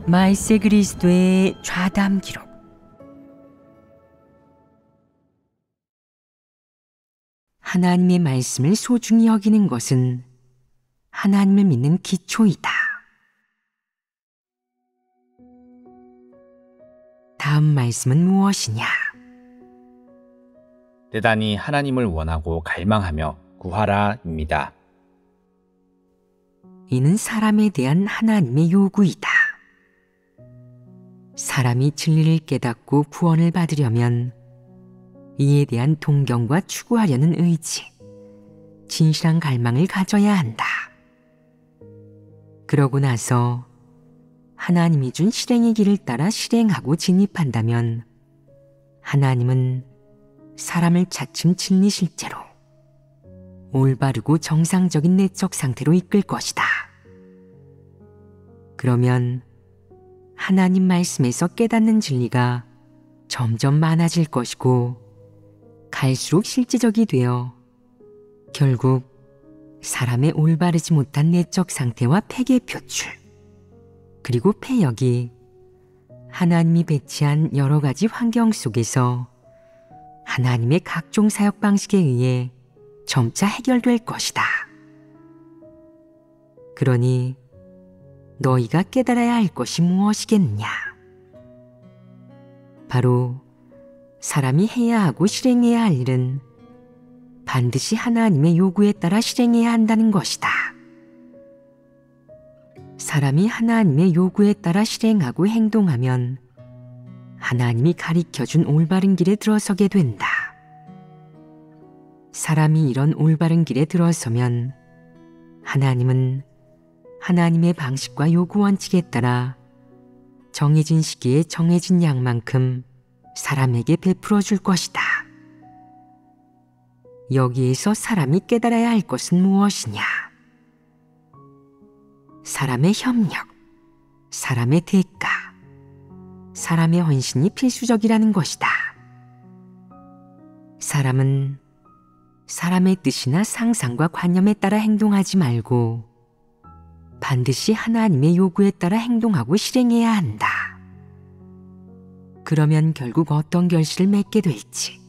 말세 그리스도의 좌담 기록. 하나님의 말씀을 소중히 여기는 것은 하나님을 믿는 기초이다. 다음 말씀은 무엇이냐? 대단히 하나님을 원하고 갈망하며 구하라입니다. 이는 사람에 대한 하나님의 요구이다. 사람이 진리를 깨닫고 구원을 받으려면 이에 대한 동경과 추구하려는 의지, 진실한 갈망을 가져야 한다. 그러고 나서 하나님이 준 실행의 길을 따라 실행하고 진입한다면 하나님은 사람을 차츰 진리 실제로 올바르고 정상적인 내적 상태로 이끌 것이다. 그러면 하나님 말씀에서 깨닫는 진리가 점점 많아질 것이고 갈수록 실제적이 되어 결국 사람의 올바르지 못한 내적 상태와 폐괴 표출, 그리고 폐역이 하나님이 배치한 여러 가지 환경 속에서 하나님의 각종 사역 방식에 의해 점차 해결될 것이다. 그러니 너희가 깨달아야 할 것이 무엇이겠느냐? 바로 사람이 해야 하고 실행해야 할 일은 반드시 하나님의 요구에 따라 실행해야 한다는 것이다. 사람이 하나님의 요구에 따라 실행하고 행동하면 하나님이 가리켜준 올바른 길에 들어서게 된다. 사람이 이런 올바른 길에 들어서면 하나님은 하나님의 방식과 요구 원칙에 따라 정해진 시기에 정해진 양만큼 사람에게 베풀어 줄 것이다. 여기에서 사람이 깨달아야 할 것은 무엇이냐? 사람의 협력, 사람의 대가, 사람의 헌신이 필수적이라는 것이다. 사람은 사람의 뜻이나 상상과 관념에 따라 행동하지 말고 반드시 하나님의 요구에 따라 행동하고 실행해야 한다. 그러면 결국 어떤 결실을 맺게 될지,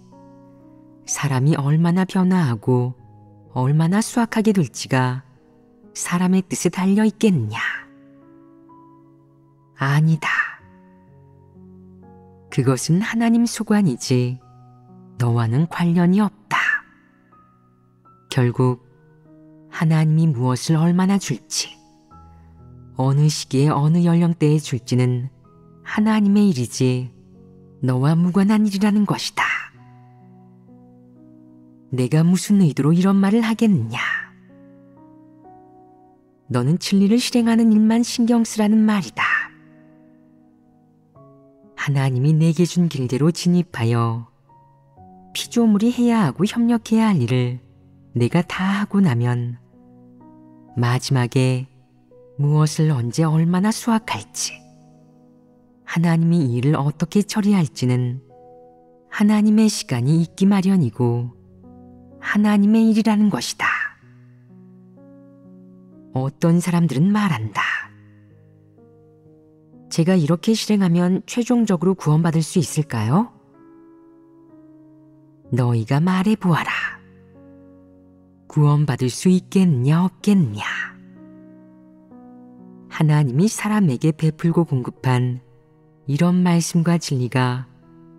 사람이 얼마나 변화하고 얼마나 수확하게 될지가 사람의 뜻에 달려 있겠느냐? 아니다. 그것은 하나님 소관이지 너와는 관련이 없다. 결국 하나님이 무엇을 얼마나 줄지, 어느 시기에 어느 연령대에 줄지는 하나님의 일이지 너와 무관한 일이라는 것이다. 내가 무슨 의도로 이런 말을 하겠느냐? 너는 진리를 실행하는 일만 신경 쓰라는 말이다. 하나님이 내게 준 길대로 진입하여 피조물이 해야 하고 협력해야 할 일을 내가 다 하고 나면 마지막에 무엇을 언제 얼마나 수확할지, 하나님이 이 일을 어떻게 처리할지는 하나님의 시간이 있기 마련이고 하나님의 일이라는 것이다. 어떤 사람들은 말한다. 제가 이렇게 실행하면 최종적으로 구원받을 수 있을까요? 너희가 말해보아라. 구원받을 수 있겠느냐 없겠느냐? 하나님이 사람에게 베풀고 공급한 이런 말씀과 진리가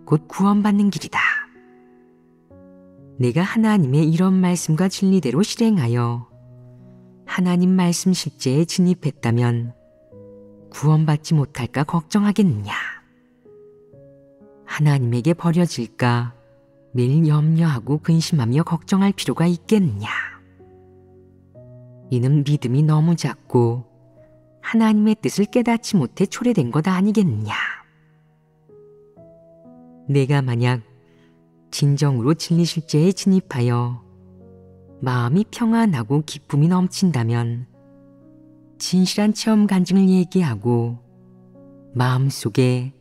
곧 구원받는 길이다. 내가 하나님의 이런 말씀과 진리대로 실행하여 하나님 말씀 실제에 진입했다면 구원받지 못할까 걱정하겠느냐? 하나님에게 버려질까 매일 염려하고 근심하며 걱정할 필요가 있겠느냐? 이는 믿음이 너무 작고 하나님의 뜻을 깨닫지 못해 초래된 것 아니겠느냐? 내가 만약 진정으로 진리 실제에 진입하여 마음이 평안하고 기쁨이 넘친다면 진실한 체험 간증을 얘기하고 마음속에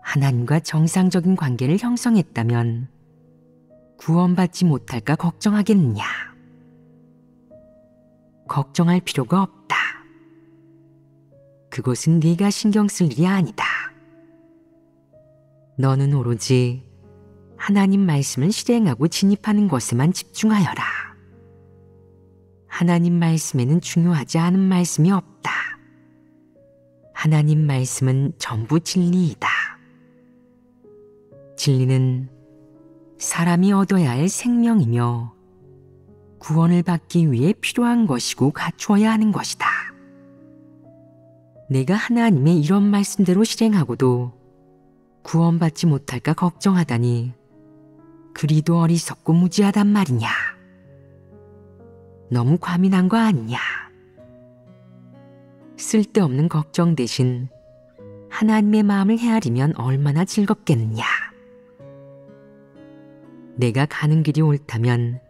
하나님과 정상적인 관계를 형성했다면 구원받지 못할까 걱정하겠느냐? 걱정할 필요가 없다. 그것은 네가 신경 쓸 일이 아니다. 너는 오로지 하나님 말씀을 실행하고 진입하는 것에만 집중하여라. 하나님 말씀에는 중요하지 않은 말씀이 없다. 하나님 말씀은 전부 진리이다. 진리는 사람이 얻어야 할 생명이며 구원을 받기 위해 필요한 것이고 갖추어야 하는 것이다. 내가 하나님의 이런 말씀대로 실행하고도 구원받지 못할까 걱정하다니 그리도 어리석고 무지하단 말이냐. 너무 과민한 거 아니냐. 쓸데없는 걱정 대신 하나님의 마음을 헤아리면 얼마나 즐겁겠느냐. 내가 가는 길이 옳다면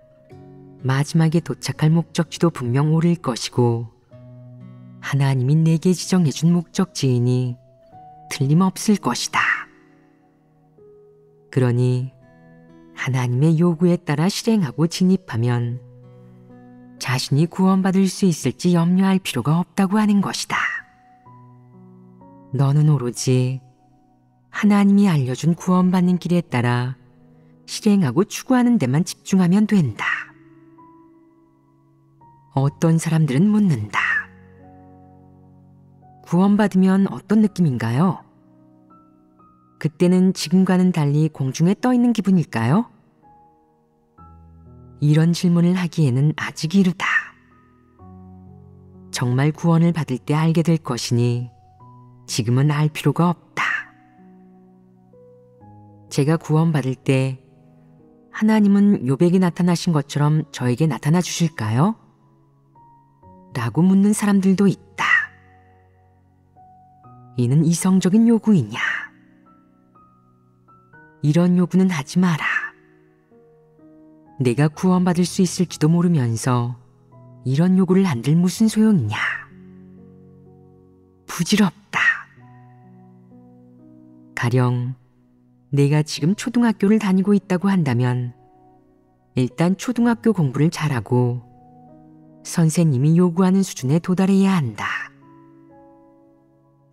마지막에 도착할 목적지도 분명 옳을 것이고 하나님이 내게 지정해 준 목적지이니 틀림없을 것이다. 그러니 하나님의 요구에 따라 실행하고 진입하면 자신이 구원받을 수 있을지 염려할 필요가 없다고 하는 것이다. 너는 오로지 하나님이 알려준 구원받는 길에 따라 실행하고 추구하는 데만 집중하면 된다. 어떤 사람들은 묻는다. 구원받으면 어떤 느낌인가요? 그때는 지금과는 달리 공중에 떠 있는 기분일까요? 이런 질문을 하기에는 아직 이르다. 정말 구원을 받을 때 알게 될 것이니 지금은 알 필요가 없다. 제가 구원받을 때 하나님은 요백이 나타나신 것처럼 저에게 나타나 주실까요? 라고 묻는 사람들도 있다. 이는 이성적인 요구이냐? 이런 요구는 하지 마라. 내가 구원받을 수 있을지도 모르면서 이런 요구를 한들 무슨 소용이냐? 부질없다. 가령 내가 지금 초등학교를 다니고 있다고 한다면 일단 초등학교 공부를 잘하고 선생님이 요구하는 수준에 도달해야 한다.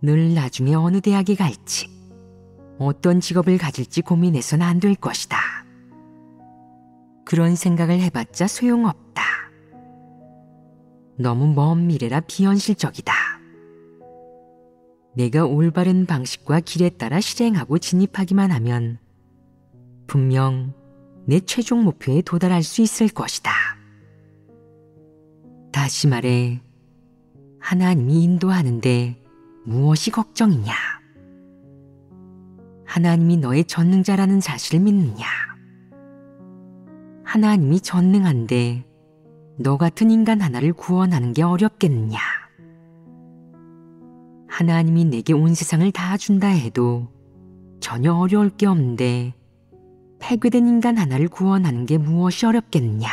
늘 나중에 어느 대학에 갈지 어떤 직업을 가질지 고민해서는 안 될 것이다. 그런 생각을 해봤자 소용없다. 너무 먼 미래라 비현실적이다. 내가 올바른 방식과 길에 따라 실행하고 진입하기만 하면 분명 내 최종 목표에 도달할 수 있을 것이다. 다시 말해, 하나님이 인도하는데 무엇이 걱정이냐? 하나님이 너의 전능자라는 사실을 믿느냐? 하나님이 전능한데 너 같은 인간 하나를 구원하는 게 어렵겠느냐? 하나님이 내게 온 세상을 다 준다 해도 전혀 어려울 게 없는데 폐괴된 인간 하나를 구원하는 게 무엇이 어렵겠느냐?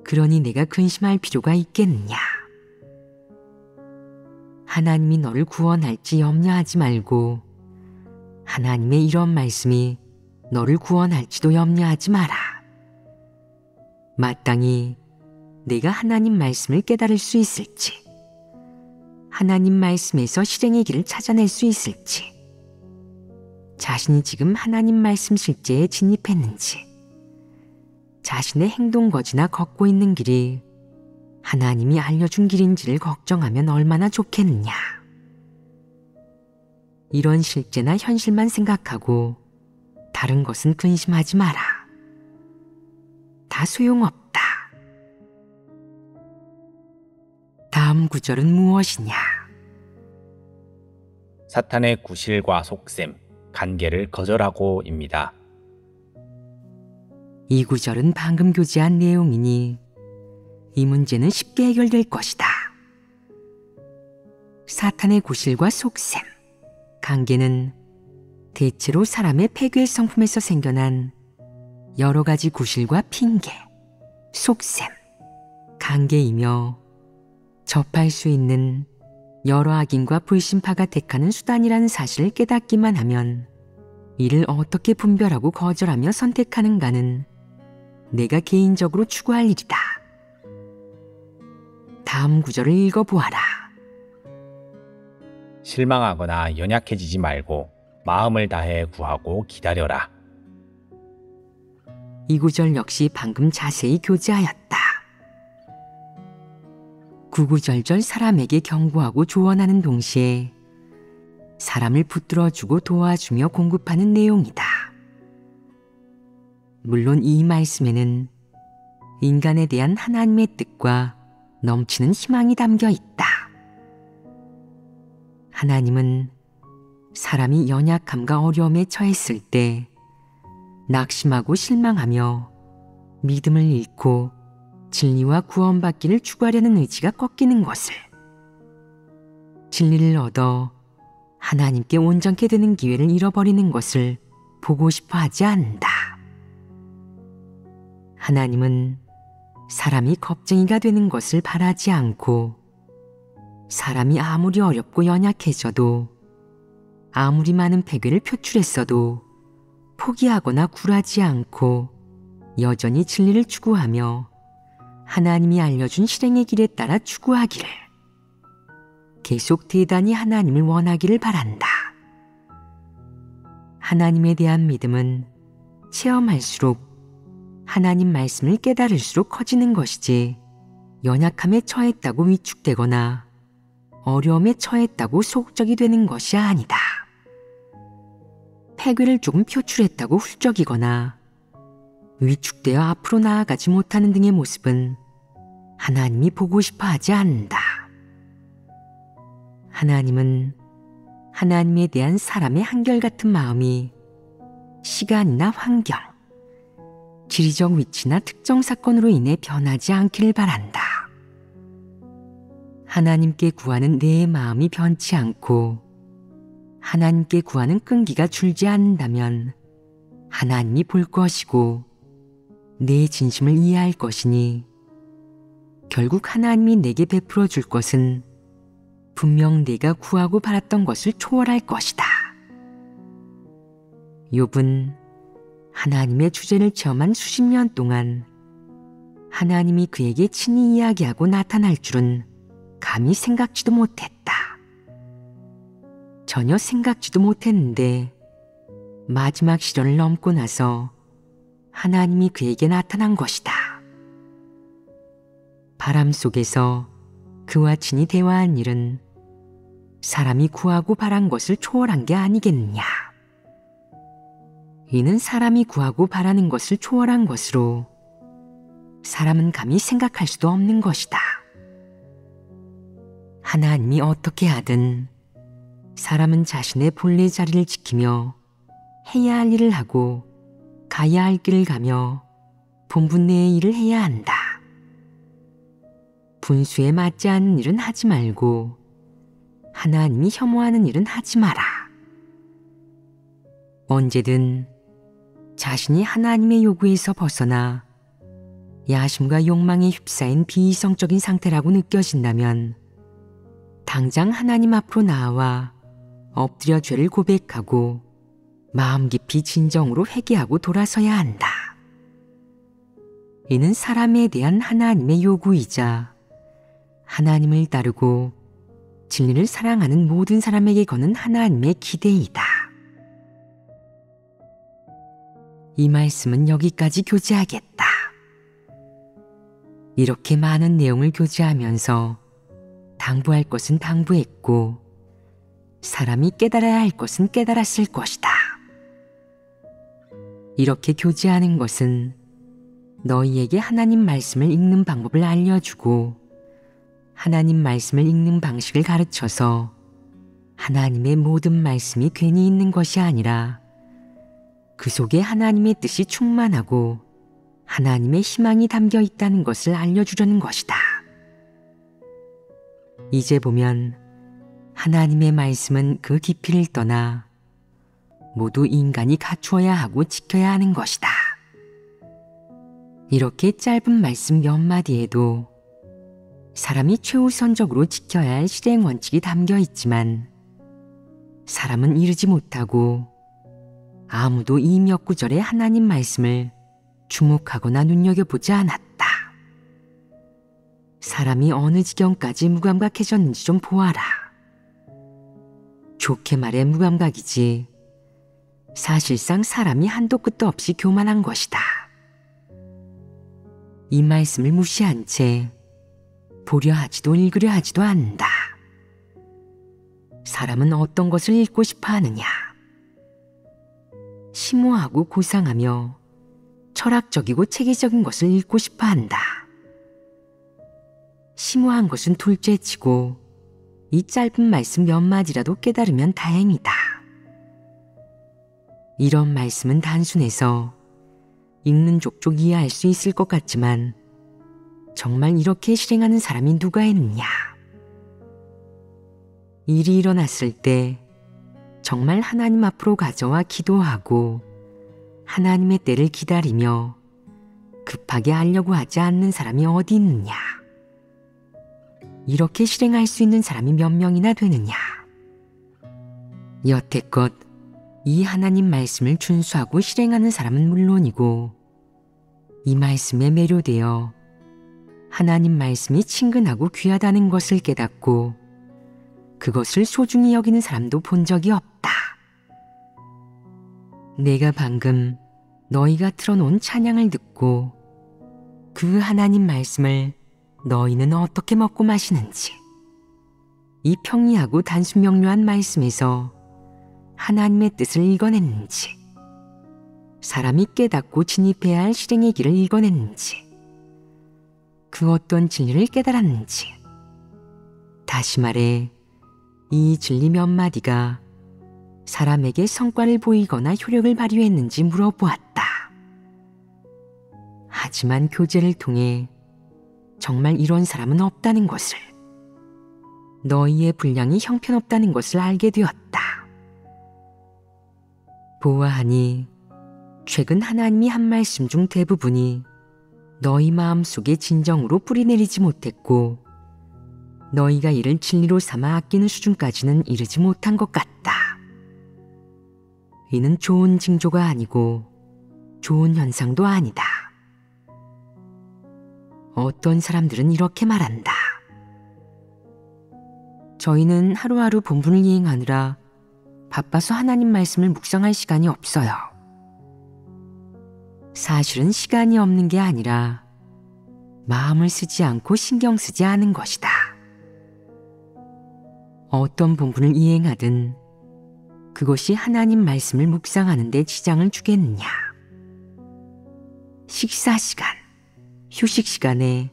그러니 내가 근심할 필요가 있겠느냐? 하나님이 너를 구원할지 염려하지 말고 하나님의 이런 말씀이 너를 구원할지도 염려하지 마라. 마땅히 내가 하나님 말씀을 깨달을 수 있을지, 하나님 말씀에서 실행의 길을 찾아낼 수 있을지, 자신이 지금 하나님 말씀 실제에 진입했는지, 자신의 행동 거지나 걷고 있는 길이 하나님이 알려준 길인지를 걱정하면 얼마나 좋겠느냐. 이런 실제나 현실만 생각하고 다른 것은 근심하지 마라. 다 소용없다. 다음 구절은 무엇이냐? 사탄의 구실과 속셈, 간계를 거절하고입니다. 이 구절은 방금 교제한 내용이니 이 문제는 쉽게 해결될 것이다. 사탄의 구실과 속셈, 간계는 대체로 사람의 폐괴 성품에서 생겨난 여러 가지 구실과 핑계, 속셈, 간계이며 접할 수 있는 여러 악인과 불신파가 택하는 수단이라는 사실을 깨닫기만 하면 이를 어떻게 분별하고 거절하며 선택하는가는 내가 개인적으로 추구할 일이다. 다음 구절을 읽어보아라. 실망하거나 연약해지지 말고 마음을 다해 구하고 기다려라. 이 구절 역시 방금 자세히 교제하였다. 구구절절 사람에게 경고하고 조언하는 동시에 사람을 붙들어주고 도와주며 공급하는 내용이다. 물론 이 말씀에는 인간에 대한 하나님의 뜻과 넘치는 희망이 담겨 있다. 하나님은 사람이 연약함과 어려움에 처했을 때 낙심하고 실망하며 믿음을 잃고 진리와 구원받기를 추구하려는 의지가 꺾이는 것을, 진리를 얻어 하나님께 온전케 되는 기회를 잃어버리는 것을 보고 싶어 하지 않는다. 하나님은 사람이 겁쟁이가 되는 것을 바라지 않고 사람이 아무리 어렵고 연약해져도 아무리 많은 패괴를 표출했어도 포기하거나 굴하지 않고 여전히 진리를 추구하며 하나님이 알려준 실행의 길에 따라 추구하기를, 계속 대단히 하나님을 원하기를 바란다. 하나님에 대한 믿음은 체험할수록 하나님 말씀을 깨달을수록 커지는 것이지, 연약함에 처했다고 위축되거나 어려움에 처했다고 소극적이 되는 것이 아니다. 패괴를 조금 표출했다고 훌쩍이거나 위축되어 앞으로 나아가지 못하는 등의 모습은 하나님이 보고 싶어 하지 않는다. 하나님은 하나님에 대한 사람의 한결같은 마음이 시간이나 환경, 지리적 위치나 특정 사건으로 인해 변하지 않기를 바란다. 하나님께 구하는 내 마음이 변치 않고 하나님께 구하는 끈기가 줄지 않는다면 하나님이 볼 것이고 내 진심을 이해할 것이니, 결국 하나님이 내게 베풀어 줄 것은 분명 내가 구하고 바랐던 것을 초월할 것이다. 욥은 하나님의 주제를 체험한 수십 년 동안 하나님이 그에게 친히 이야기하고 나타날 줄은 감히 생각지도 못했다. 전혀 생각지도 못했는데 마지막 시련을 넘고 나서 하나님이 그에게 나타난 것이다. 바람 속에서 그와 친히 대화한 일은 사람이 구하고 바란 것을 초월한 게 아니겠느냐. 이는 사람이 구하고 바라는 것을 초월한 것으로 사람은 감히 생각할 수도 없는 것이다. 하나님이 어떻게 하든 사람은 자신의 본래 자리를 지키며 해야 할 일을 하고 가야 할 길을 가며 본분내의 일을 해야 한다. 분수에 맞지 않는 일은 하지 말고 하나님이 혐오하는 일은 하지 마라. 언제든 자신이 하나님의 요구에서 벗어나 야심과 욕망에 휩싸인 비이성적인 상태라고 느껴진다면 당장 하나님 앞으로 나아와 엎드려 죄를 고백하고 마음 깊이 진정으로 회개하고 돌아서야 한다. 이는 사람에 대한 하나님의 요구이자 하나님을 따르고 진리를 사랑하는 모든 사람에게 거는 하나님의 기대이다. 이 말씀은 여기까지 교제하겠다. 이렇게 많은 내용을 교제하면서 당부할 것은 당부했고 사람이 깨달아야 할 것은 깨달았을 것이다. 이렇게 교제하는 것은 너희에게 하나님 말씀을 읽는 방법을 알려주고 하나님 말씀을 읽는 방식을 가르쳐서 하나님의 모든 말씀이 괜히 있는 것이 아니라 그 속에 하나님의 뜻이 충만하고 하나님의 희망이 담겨 있다는 것을 알려주려는 것이다. 이제 보면 하나님의 말씀은 그 깊이를 떠나 모두 인간이 갖추어야 하고 지켜야 하는 것이다. 이렇게 짧은 말씀 몇 마디에도 사람이 최우선적으로 지켜야 할 실행 원칙이 담겨 있지만 사람은 이르지 못하고 아무도 이 몇 구절의 하나님 말씀을 주목하거나 눈여겨보지 않았다. 사람이 어느 지경까지 무감각해졌는지 좀 보아라. 좋게 말해 무감각이지 사실상 사람이 한도 끝도 없이 교만한 것이다. 이 말씀을 무시한 채 보려 하지도 읽으려 하지도 않는다. 사람은 어떤 것을 읽고 싶어 하느냐? 심오하고 고상하며 철학적이고 체계적인 것을 읽고 싶어 한다. 심오한 것은 둘째치고 이 짧은 말씀 몇 마디라도 깨달으면 다행이다. 이런 말씀은 단순해서 읽는 족족 이해할 수 있을 것 같지만 정말 이렇게 실행하는 사람이 누가 있느냐? 일이 일어났을 때 정말 하나님 앞으로 가져와 기도하고 하나님의 때를 기다리며 급하게 하려고 하지 않는 사람이 어디 있느냐? 이렇게 실행할 수 있는 사람이 몇 명이나 되느냐? 여태껏 이 하나님 말씀을 준수하고 실행하는 사람은 물론이고 이 말씀에 매료되어 하나님 말씀이 친근하고 귀하다는 것을 깨닫고 그것을 소중히 여기는 사람도 본 적이 없다. 내가 방금 너희가 틀어놓은 찬양을 듣고 그 하나님 말씀을 너희는 어떻게 먹고 마시는지 이 평이하고 단순 명료한 말씀에서 하나님의 뜻을 읽어냈는지 사람이 깨닫고 진입해야 할 실행의 길을 읽어냈는지 그 어떤 진리를 깨달았는지 다시 말해 이 진리 몇 마디가 사람에게 성과를 보이거나 효력을 발휘했는지 물어보았다. 하지만 교제를 통해 정말 이런 사람은 없다는 것을 너희의 분량이 형편없다는 것을 알게 되었다. 보아하니 최근 하나님이 한 말씀 중 대부분이 너희 마음속에 진정으로 뿌리내리지 못했고 너희가 이를 진리로 삼아 아끼는 수준까지는 이르지 못한 것 같다. 이는 좋은 징조가 아니고 좋은 현상도 아니다. 어떤 사람들은 이렇게 말한다. 저희는 하루하루 본분을 이행하느라 바빠서 하나님 말씀을 묵상할 시간이 없어요. 사실은 시간이 없는 게 아니라 마음을 쓰지 않고 신경 쓰지 않은 것이다. 어떤 본분을 이행하든 그것이 하나님 말씀을 묵상하는 데 지장을 주겠느냐. 식사 시간, 휴식 시간에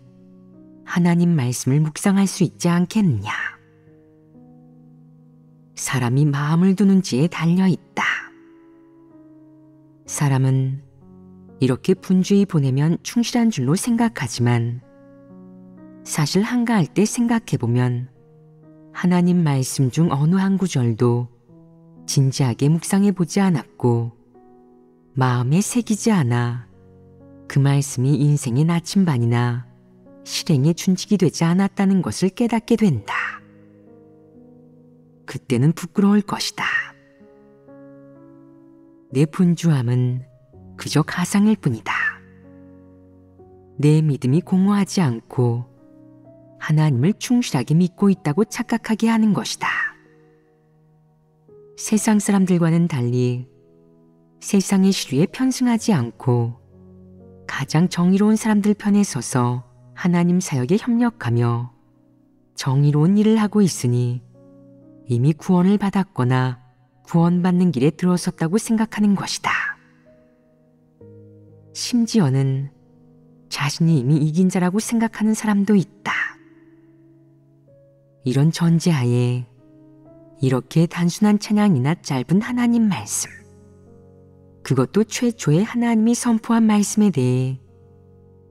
하나님 말씀을 묵상할 수 있지 않겠느냐. 사람이 마음을 두는지에 달려있다. 사람은 이렇게 분주히 보내면 충실한 줄로 생각하지만 사실 한가할 때 생각해보면 하나님 말씀 중 어느 한 구절도 진지하게 묵상해보지 않았고 마음에 새기지 않아 그 말씀이 인생의 나침반이나 실행에 준직이 되지 않았다는 것을 깨닫게 된다. 그때는 부끄러울 것이다. 내 분주함은 그저 가상일 뿐이다. 내 믿음이 공허하지 않고 하나님을 충실하게 믿고 있다고 착각하게 하는 것이다. 세상 사람들과는 달리 세상의 시류에 편승하지 않고 가장 정의로운 사람들 편에 서서 하나님 사역에 협력하며 정의로운 일을 하고 있으니 이미 구원을 받았거나 구원받는 길에 들어섰다고 생각하는 것이다. 심지어는 자신이 이미 이긴 자라고 생각하는 사람도 있다. 이런 전제하에 이렇게 단순한 찬양이나 짧은 하나님 말씀, 그것도 최초의 하나님이 선포한 말씀에 대해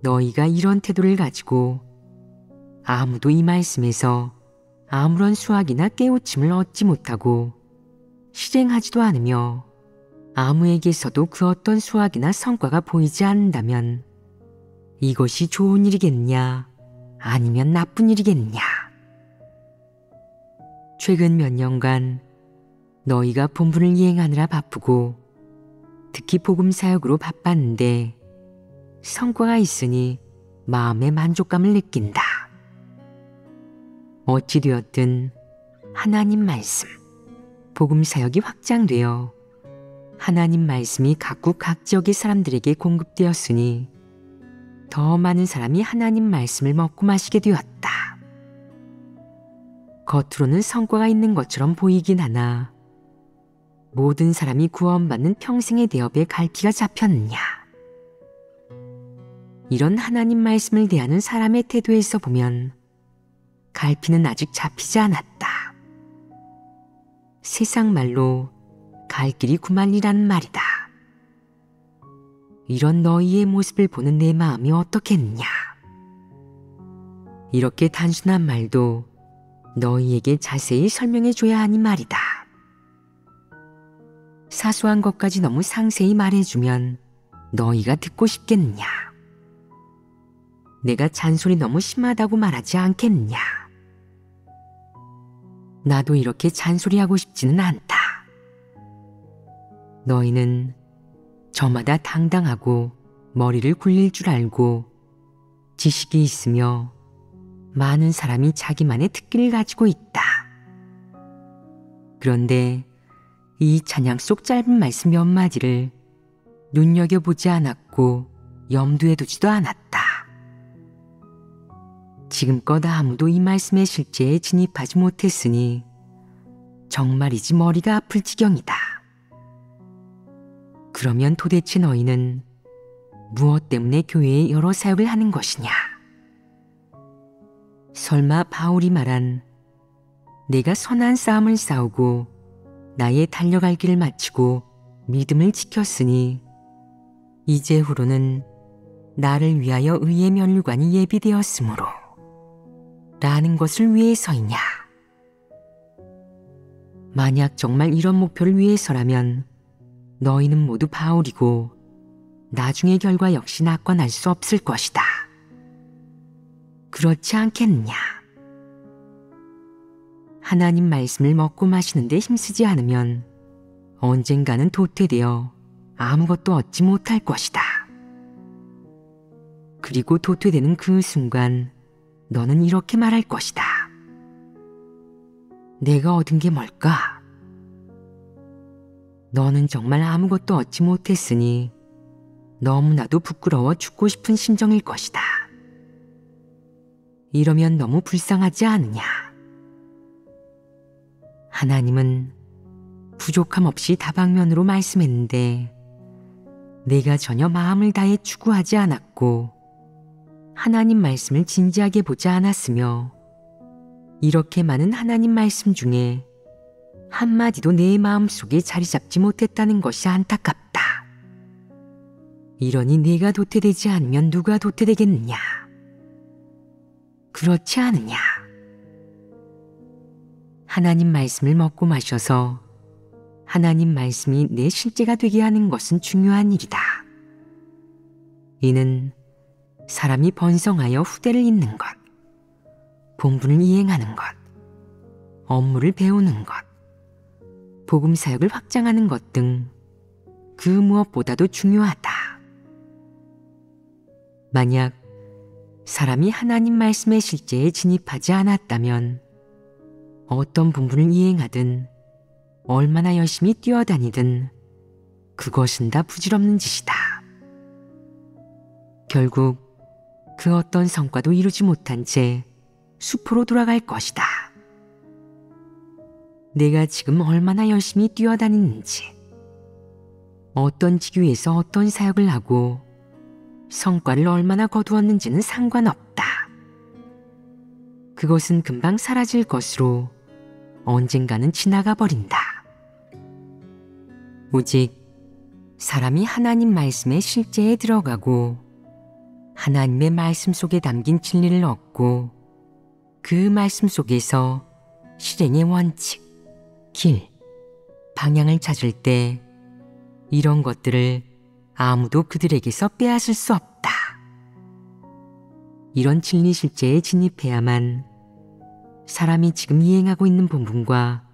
너희가 이런 태도를 가지고 아무도 이 말씀에서 아무런 수확이나 깨우침을 얻지 못하고 실행하지도 않으며 아무에게서도 그 어떤 수확이나 성과가 보이지 않는다면 이것이 좋은 일이겠냐 아니면 나쁜 일이겠냐. 최근 몇 년간 너희가 본분을 이행하느라 바쁘고 특히 복음 사역으로 바빴는데 성과가 있으니 마음의 만족감을 느낀다. 어찌되었든 하나님 말씀, 복음 사역이 확장되어 하나님 말씀이 각국 각 지역의 사람들에게 공급되었으니 더 많은 사람이 하나님 말씀을 먹고 마시게 되었다. 겉으로는 성과가 있는 것처럼 보이긴 하나 모든 사람이 구원받는 평생의 대업에 갈피가 잡혔느냐. 이런 하나님 말씀을 대하는 사람의 태도에서 보면 갈피는 아직 잡히지 않았다. 세상 말로 갈 길이 구만이라는 말이다. 이런 너희의 모습을 보는 내 마음이 어떻겠느냐. 이렇게 단순한 말도 너희에게 자세히 설명해 줘야 하니 말이다. 사소한 것까지 너무 상세히 말해주면 너희가 듣고 싶겠느냐. 내가 잔소리 너무 심하다고 말하지 않겠느냐. 나도 이렇게 잔소리하고 싶지는 않다. 너희는 저마다 당당하고 머리를 굴릴 줄 알고 지식이 있으며 많은 사람이 자기만의 특기를 가지고 있다. 그런데 이 찬양 속 짧은 말씀 몇 마디를 눈여겨보지 않았고 염두에 두지도 않았다. 지금껏 아무도 이 말씀의 실제에 진입하지 못했으니 정말이지 머리가 아플 지경이다. 그러면 도대체 너희는 무엇 때문에 교회에 여러 사역을 하는 것이냐? 설마 바울이 말한 내가 선한 싸움을 싸우고 나의 달려갈 길을 마치고 믿음을 지켰으니 이제후로는 나를 위하여 의의 면류관이 예비되었으므로 라는 것을 위해서이냐? 만약 정말 이런 목표를 위해서라면 너희는 모두 바울이고 나중의 결과 역시 낙관할 수 없을 것이다. 그렇지 않겠느냐? 하나님 말씀을 먹고 마시는데 힘쓰지 않으면 언젠가는 도태되어 아무것도 얻지 못할 것이다. 그리고 도태되는 그 순간 너는 이렇게 말할 것이다. 내가 얻은 게 뭘까? 너는 정말 아무것도 얻지 못했으니 너무나도 부끄러워 죽고 싶은 심정일 것이다. 이러면 너무 불쌍하지 않으냐? 하나님은 부족함 없이 다방면으로 말씀했는데 내가 전혀 마음을 다해 추구하지 않았고 하나님 말씀을 진지하게 보지 않았으며 이렇게 많은 하나님 말씀 중에 한마디도 내 마음속에 자리 잡지 못했다는 것이 안타깝다. 이러니 내가 도태되지 않으면 누가 도태되겠느냐? 그렇지 않으냐? 하나님 말씀을 먹고 마셔서 하나님 말씀이 내 실제가 되게 하는 것은 중요한 일이다. 이는 사람이 번성하여 후대를 잇는 것, 본분을 이행하는 것, 업무를 배우는 것, 복음 사역을 확장하는 것 등 그 무엇보다도 중요하다. 만약 사람이 하나님 말씀의 실제에 진입하지 않았다면 어떤 본분을 이행하든 얼마나 열심히 뛰어다니든 그것은 다 부질없는 짓이다. 결국 그 어떤 성과도 이루지 못한 채 숲으로 돌아갈 것이다. 내가 지금 얼마나 열심히 뛰어다니는지, 어떤 직위에서 어떤 사역을 하고 성과를 얼마나 거두었는지는 상관없다. 그것은 금방 사라질 것으로 언젠가는 지나가 버린다. 오직 사람이 하나님 말씀의 실제에 들어가고 하나님의 말씀 속에 담긴 진리를 얻고 그 말씀 속에서 실행의 원칙, 길, 방향을 찾을 때 이런 것들을 아무도 그들에게서 빼앗을 수 없다. 이런 진리 실제에 진입해야만 사람이 지금 이행하고 있는 본분과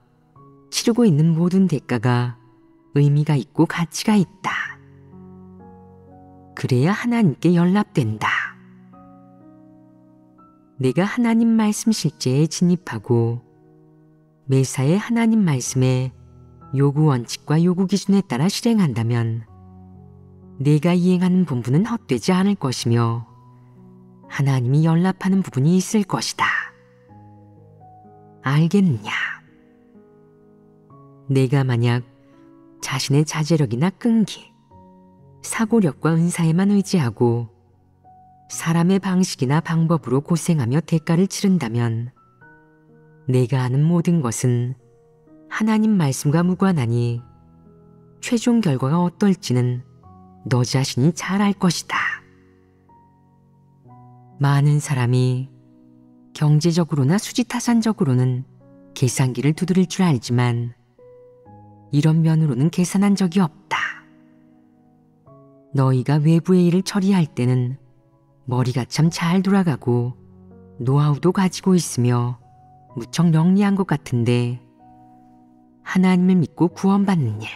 치르고 있는 모든 대가가 의미가 있고 가치가 있다. 그래야 하나님께 연락된다. 내가 하나님 말씀 실제에 진입하고 매사에 하나님 말씀에 요구 원칙과 요구 기준에 따라 실행한다면 내가 이행하는 본분은 헛되지 않을 것이며 하나님이 연락하는 부분이 있을 것이다. 알겠느냐? 내가 만약 자신의 자제력이나 끈기, 사고력과 은사에만 의지하고 사람의 방식이나 방법으로 고생하며 대가를 치른다면 내가 하는 모든 것은 하나님 말씀과 무관하니 최종 결과가 어떨지는 너 자신이 잘 알 것이다. 많은 사람이 경제적으로나 수지타산적으로는 계산기를 두드릴 줄 알지만 이런 면으로는 계산한 적이 없다. 너희가 외부의 일을 처리할 때는 머리가 참 잘 돌아가고 노하우도 가지고 있으며 무척 영리한 것 같은데 하나님을 믿고 구원받는 일,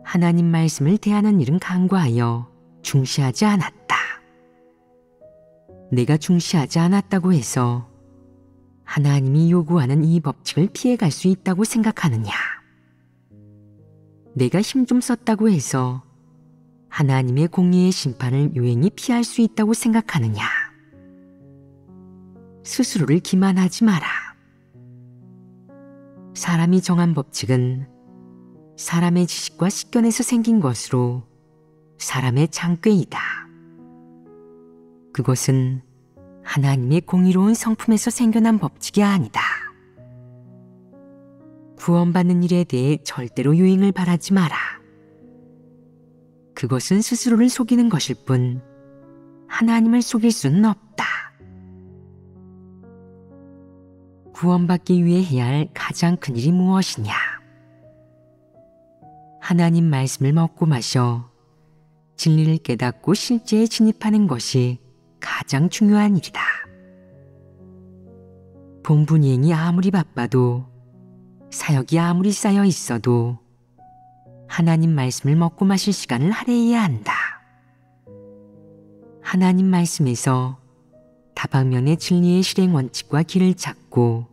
하나님 말씀을 대하는 일은 간과하여 중시하지 않았다. 내가 중시하지 않았다고 해서 하나님이 요구하는 이 법칙을 피해갈 수 있다고 생각하느냐? 내가 힘 좀 썼다고 해서 하나님의 공의의 심판을 요행히 피할 수 있다고 생각하느냐? 스스로를 기만하지 마라. 사람이 정한 법칙은 사람의 지식과 식견에서 생긴 것으로 사람의 창꾀이다. 그것은 하나님의 공의로운 성품에서 생겨난 법칙이 아니다. 구원받는 일에 대해 절대로 요행을 바라지 마라. 그것은 스스로를 속이는 것일 뿐 하나님을 속일 수는 없다. 구원받기 위해 해야 할 가장 큰 일이 무엇이냐? 하나님 말씀을 먹고 마셔 진리를 깨닫고 실제에 진입하는 것이 가장 중요한 일이다. 본분 이행이 아무리 바빠도 사역이 아무리 쌓여 있어도 하나님 말씀을 먹고 마실 시간을 할애해야 한다. 하나님 말씀에서 다방면의 진리의 실행 원칙과 길을 찾고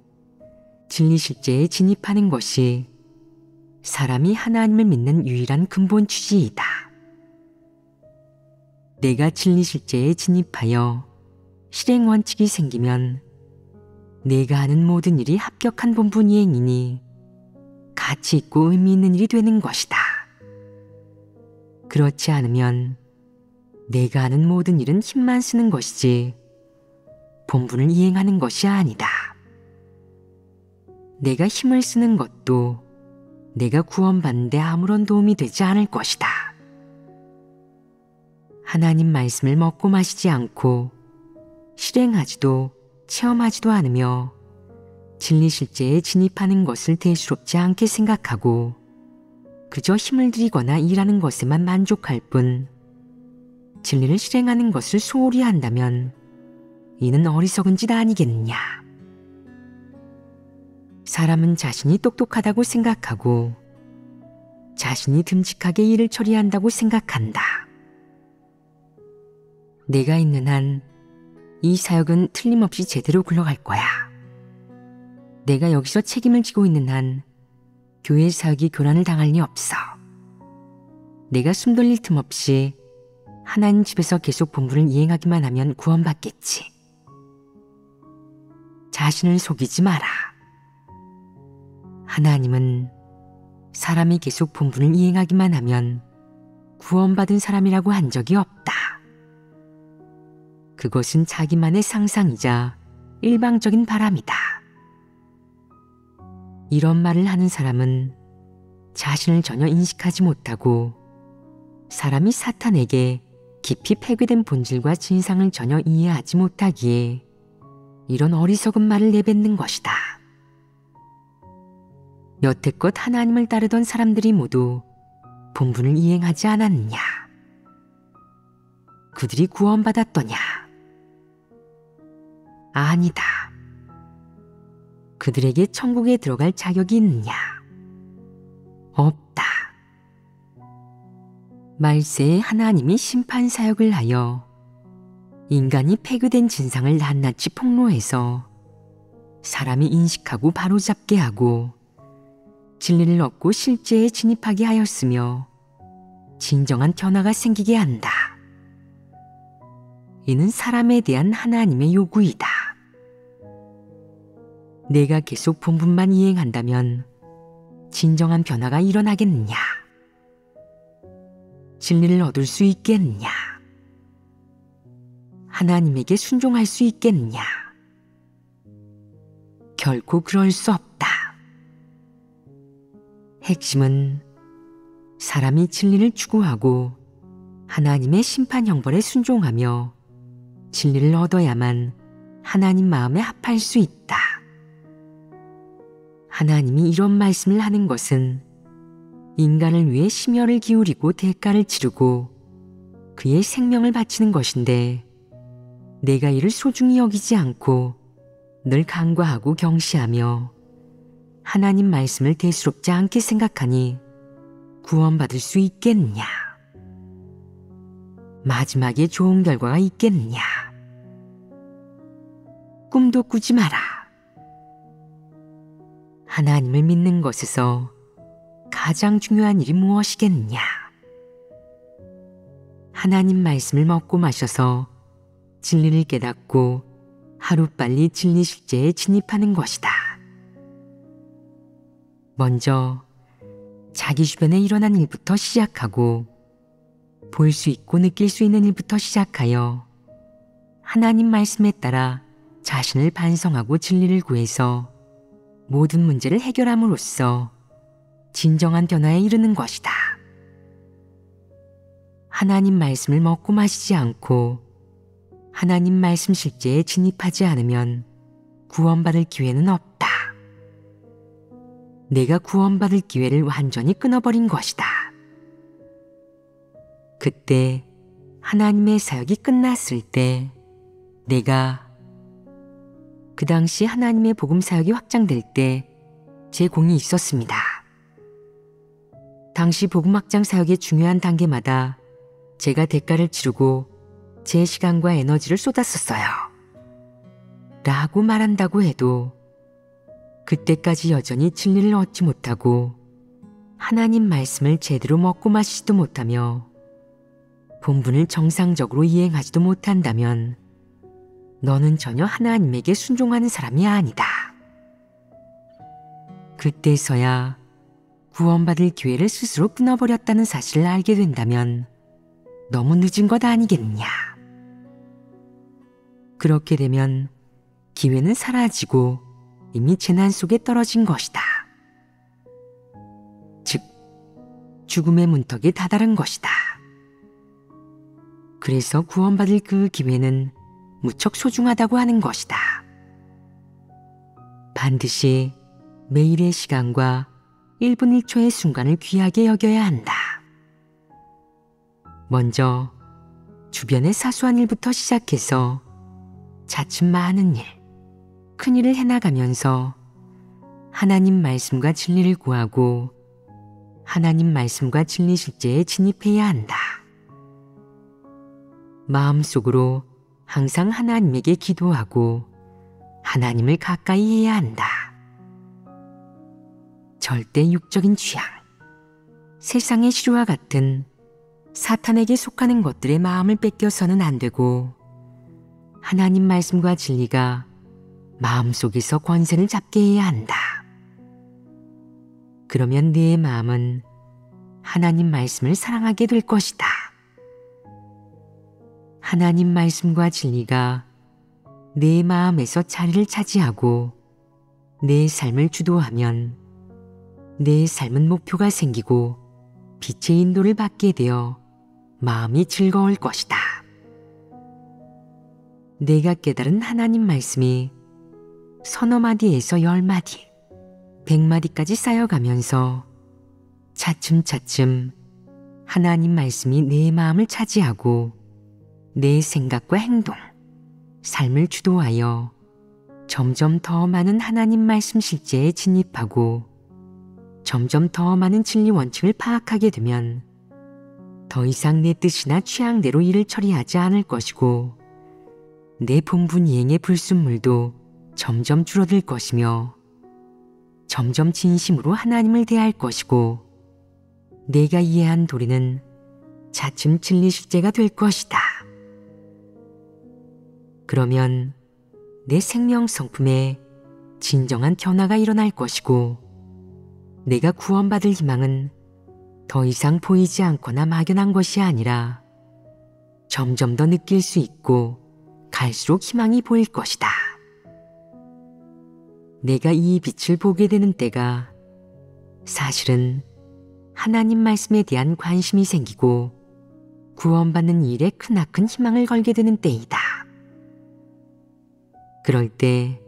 진리 실제에 진입하는 것이 사람이 하나님을 믿는 유일한 근본 취지이다. 내가 진리 실제에 진입하여 실행 원칙이 생기면 내가 하는 모든 일이 합격한 본분 이행이니 가치 있고 의미 있는 일이 되는 것이다. 그렇지 않으면 내가 하는 모든 일은 힘만 쓰는 것이지 본분을 이행하는 것이 아니다. 내가 힘을 쓰는 것도 내가 구원받는 데 아무런 도움이 되지 않을 것이다. 하나님 말씀을 먹고 마시지 않고 실행하지도 체험하지도 않으며 진리 실제에 진입하는 것을 대수롭지 않게 생각하고 그저 힘을 들이거나 일하는 것에만 만족할 뿐 진리를 실행하는 것을 소홀히 한다면 이는 어리석은 짓 아니겠느냐. 사람은 자신이 똑똑하다고 생각하고 자신이 듬직하게 일을 처리한다고 생각한다. 내가 있는 한 이 사역은 틀림없이 제대로 굴러갈 거야. 내가 여기서 책임을 지고 있는 한 교회 사역이 교란을 당할 리 없어. 내가 숨 돌릴 틈 없이 하나님 집에서 계속 본분을 이행하기만 하면 구원받겠지. 자신을 속이지 마라. 하나님은 사람이 계속 본분을 이행하기만 하면 구원받은 사람이라고 한 적이 없다. 그것은 자기만의 상상이자 일방적인 바람이다. 이런 말을 하는 사람은 자신을 전혀 인식하지 못하고 사람이 사탄에게 깊이 폐괴된 본질과 진상을 전혀 이해하지 못하기에 이런 어리석은 말을 내뱉는 것이다. 여태껏 하나님을 따르던 사람들이 모두 본분을 이행하지 않았느냐? 그들이 구원받았더냐? 아니다. 그들에게 천국에 들어갈 자격이 있느냐? 없다. 말세에 하나님이 심판 사역을 하여 인간이 폐교된 진상을 낱낱이 폭로해서 사람이 인식하고 바로잡게 하고 진리를 얻고 실제에 진입하게 하였으며 진정한 변화가 생기게 한다. 이는 사람에 대한 하나님의 요구이다. 내가 계속 본분만 이행한다면 진정한 변화가 일어나겠느냐? 진리를 얻을 수 있겠느냐? 하나님에게 순종할 수 있겠느냐? 결코 그럴 수 없다. 핵심은 사람이 진리를 추구하고 하나님의 심판 형벌에 순종하며 진리를 얻어야만 하나님 마음에 합할 수 있다. 하나님이 이런 말씀을 하는 것은 인간을 위해 심혈을 기울이고 대가를 치르고 그의 생명을 바치는 것인데 내가 이를 소중히 여기지 않고 늘 간과하고 경시하며 하나님 말씀을 대수롭지 않게 생각하니 구원받을 수 있겠느냐? 마지막에 좋은 결과가 있겠느냐? 꿈도 꾸지 마라. 하나님을 믿는 것에서 가장 중요한 일이 무엇이겠느냐? 하나님 말씀을 먹고 마셔서 진리를 깨닫고 하루빨리 진리 실제에 진입하는 것이다. 먼저 자기 주변에 일어난 일부터 시작하고 볼 수 있고 느낄 수 있는 일부터 시작하여 하나님 말씀에 따라 자신을 반성하고 진리를 구해서 모든 문제를 해결함으로써 진정한 변화에 이르는 것이다. 하나님 말씀을 먹고 마시지 않고 하나님 말씀 실제에 진입하지 않으면 구원받을 기회는 없다. 내가 구원받을 기회를 완전히 끊어버린 것이다. 그때 하나님의 사역이 끝났을 때 내가 그 당시 하나님의 복음 사역이 확장될 때 제 공이 있었습니다. 당시 복음 확장 사역의 중요한 단계마다 제가 대가를 치르고 제 시간과 에너지를 쏟았었어요. 라고 말한다고 해도 그때까지 여전히 진리를 얻지 못하고 하나님 말씀을 제대로 먹고 마시지도 못하며 본분을 정상적으로 이행하지도 못한다면 너는 전혀 하나님에게 순종하는 사람이 아니다. 그때서야 구원받을 기회를 스스로 끊어버렸다는 사실을 알게 된다면 너무 늦은 것 아니겠느냐. 그렇게 되면 기회는 사라지고 이미 재난 속에 떨어진 것이다. 즉, 죽음의 문턱에 다다른 것이다. 그래서 구원받을 그 기회는 무척 소중하다고 하는 것이다. 반드시 매일의 시간과 1분 1초의 순간을 귀하게 여겨야 한다. 먼저 주변의 사소한 일부터 시작해서 차츰 많은 일, 큰 일을 해나가면서 하나님 말씀과 진리를 구하고 하나님 말씀과 진리 실제에 진입해야 한다. 마음속으로 항상 하나님에게 기도하고 하나님을 가까이 해야 한다. 절대 육적인 취향, 세상의 시류와 같은 사탄에게 속하는 것들의 마음을 뺏겨서는 안 되고 하나님 말씀과 진리가 마음속에서 권세를 잡게 해야 한다. 그러면 네 마음은 하나님 말씀을 사랑하게 될 것이다. 하나님 말씀과 진리가 내 마음에서 자리를 차지하고 내 삶을 주도하면 내 삶은 목표가 생기고 빛의 인도를 받게 되어 마음이 즐거울 것이다. 내가 깨달은 하나님 말씀이 서너 마디에서 10마디, 100마디까지 쌓여가면서 차츰차츰 하나님 말씀이 내 마음을 차지하고 내 생각과 행동, 삶을 주도하여 점점 더 많은 하나님 말씀 실제에 진입하고 점점 더 많은 진리 원칙을 파악하게 되면 더 이상 내 뜻이나 취향대로 일을 처리하지 않을 것이고 내 본분 이행의 불순물도 점점 줄어들 것이며 점점 진심으로 하나님을 대할 것이고 내가 이해한 도리는 차츰 진리 실제가 될 것이다. 그러면 내 생명 성품에 진정한 변화가 일어날 것이고 내가 구원받을 희망은 더 이상 보이지 않거나 막연한 것이 아니라 점점 더 느낄 수 있고 갈수록 희망이 보일 것이다. 내가 이 빛을 보게 되는 때가 사실은 하나님 말씀에 대한 관심이 생기고 구원받는 일에 크나큰 희망을 걸게 되는 때이다. 그럴 때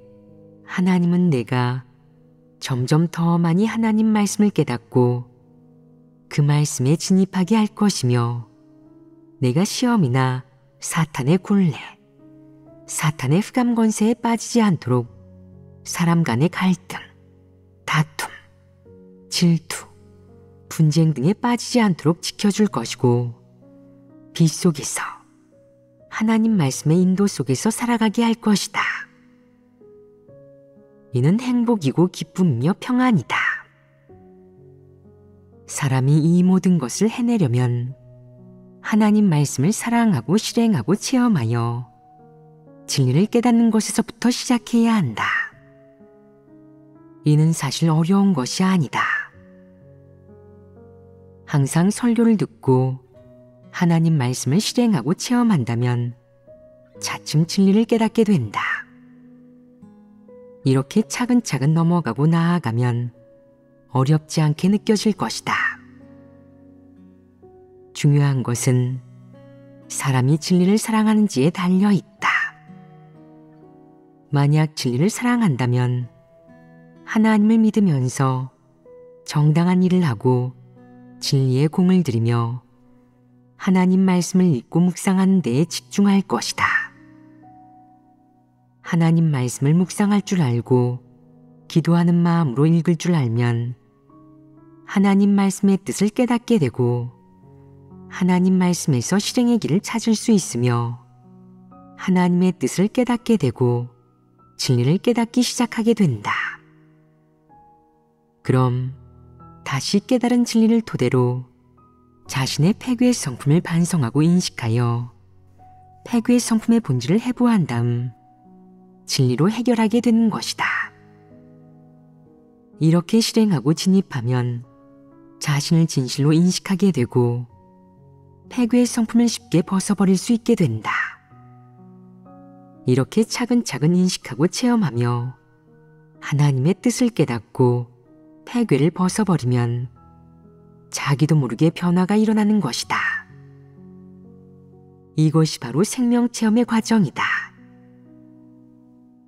하나님은 내가 점점 더 많이 하나님 말씀을 깨닫고 그 말씀에 진입하게 할 것이며 내가 시험이나 사탄의 굴레, 사탄의 흑암 권세에 빠지지 않도록 사람 간의 갈등, 다툼, 질투, 분쟁 등에 빠지지 않도록 지켜줄 것이고 빛 속에서 하나님 말씀의 인도 속에서 살아가게 할 것이다. 이는 행복이고 기쁨이며 평안이다. 사람이 이 모든 것을 해내려면 하나님 말씀을 사랑하고 실행하고 체험하여 진리를 깨닫는 것에서부터 시작해야 한다. 이는 사실 어려운 것이 아니다. 항상 설교를 듣고 하나님 말씀을 실행하고 체험한다면 차츰 진리를 깨닫게 된다. 이렇게 차근차근 넘어가고 나아가면 어렵지 않게 느껴질 것이다. 중요한 것은 사람이 진리를 사랑하는지에 달려 있다. 만약 진리를 사랑한다면 하나님을 믿으면서 정당한 일을 하고 진리에 공을 들이며 하나님 말씀을 읽고 묵상하는 데에 집중할 것이다. 하나님 말씀을 묵상할 줄 알고 기도하는 마음으로 읽을 줄 알면 하나님 말씀의 뜻을 깨닫게 되고 하나님 말씀에서 실행의 길을 찾을 수 있으며 하나님의 뜻을 깨닫게 되고 진리를 깨닫기 시작하게 된다. 그럼 다시 깨달은 진리를 토대로 자신의 폐괴의 성품을 반성하고 인식하여 폐괴의 성품의 본질을 해부한 다음 진리로 해결하게 되는 것이다. 이렇게 실행하고 진입하면 자신을 진실로 인식하게 되고 폐괴의 성품을 쉽게 벗어버릴 수 있게 된다. 이렇게 차근차근 인식하고 체험하며 하나님의 뜻을 깨닫고 폐괴를 벗어버리면 자기도 모르게 변화가 일어나는 것이다. 이것이 바로 생명체험의 과정이다.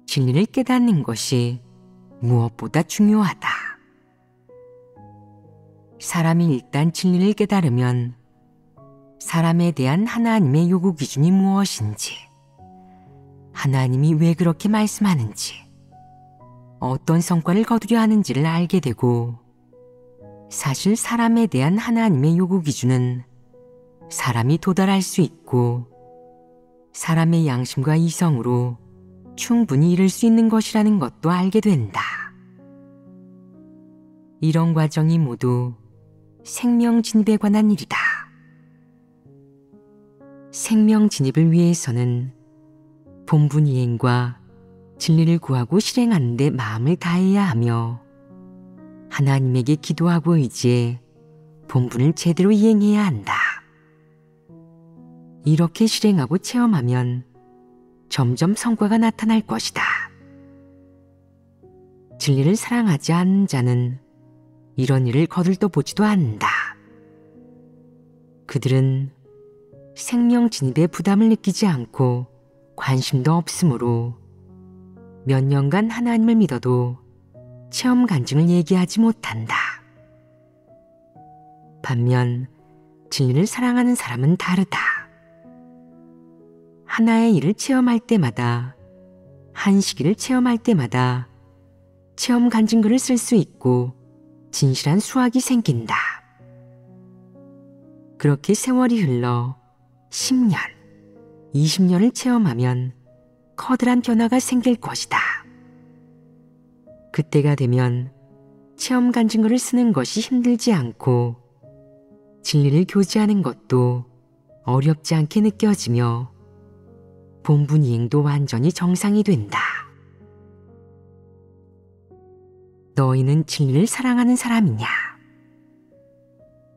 진리를 깨닫는 것이 무엇보다 중요하다. 사람이 일단 진리를 깨달으면 사람에 대한 하나님의 요구 기준이 무엇인지, 하나님이 왜 그렇게 말씀하는지, 어떤 성과를 거두려 하는지를 알게 되고 사실 사람에 대한 하나님의 요구 기준은 사람이 도달할 수 있고 사람의 양심과 이성으로 충분히 이룰 수 있는 것이라는 것도 알게 된다. 이런 과정이 모두 생명 진입에 관한 일이다. 생명 진입을 위해서는 본분 이행과 진리를 구하고 실행하는 데 마음을 다해야 하며 하나님에게 기도하고 의지해 본분을 제대로 이행해야 한다. 이렇게 실행하고 체험하면 점점 성과가 나타날 것이다. 진리를 사랑하지 않는 자는 이런 일을 거들떠 보지도 않는다. 그들은 생명 진입에 부담을 느끼지 않고 관심도 없으므로 몇 년간 하나님을 믿어도 체험 간증을 얘기하지 못한다. 반면 진리를 사랑하는 사람은 다르다. 하나의 일을 체험할 때마다, 한 시기를 체험할 때마다 체험 간증글을 쓸 수 있고 진실한 수확이 생긴다. 그렇게 세월이 흘러 10년, 20년을 체험하면 커다란 변화가 생길 것이다. 그때가 되면 체험 간증거를 쓰는 것이 힘들지 않고 진리를 교제하는 것도 어렵지 않게 느껴지며 본분 이행도 완전히 정상이 된다. 너희는 진리를 사랑하는 사람이냐?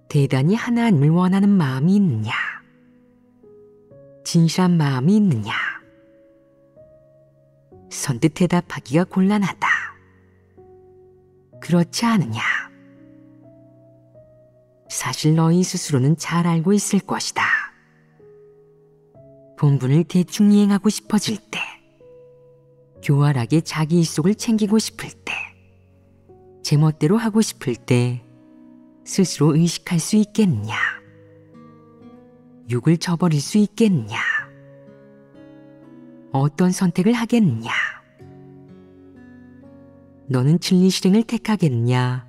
대단히 하나님을 원하는 마음이 있느냐? 진실한 마음이 있느냐? 선뜻 대답하기가 곤란하다. 그렇지 않으냐? 사실 너희 스스로는 잘 알고 있을 것이다. 본분을 대충 이행하고 싶어질 때, 교활하게 자기 일속을 챙기고 싶을 때, 제멋대로 하고 싶을 때 스스로 의식할 수 있겠느냐? 육을 저버릴 수 있겠느냐? 어떤 선택을 하겠느냐? 너는 진리 실행을 택하겠느냐?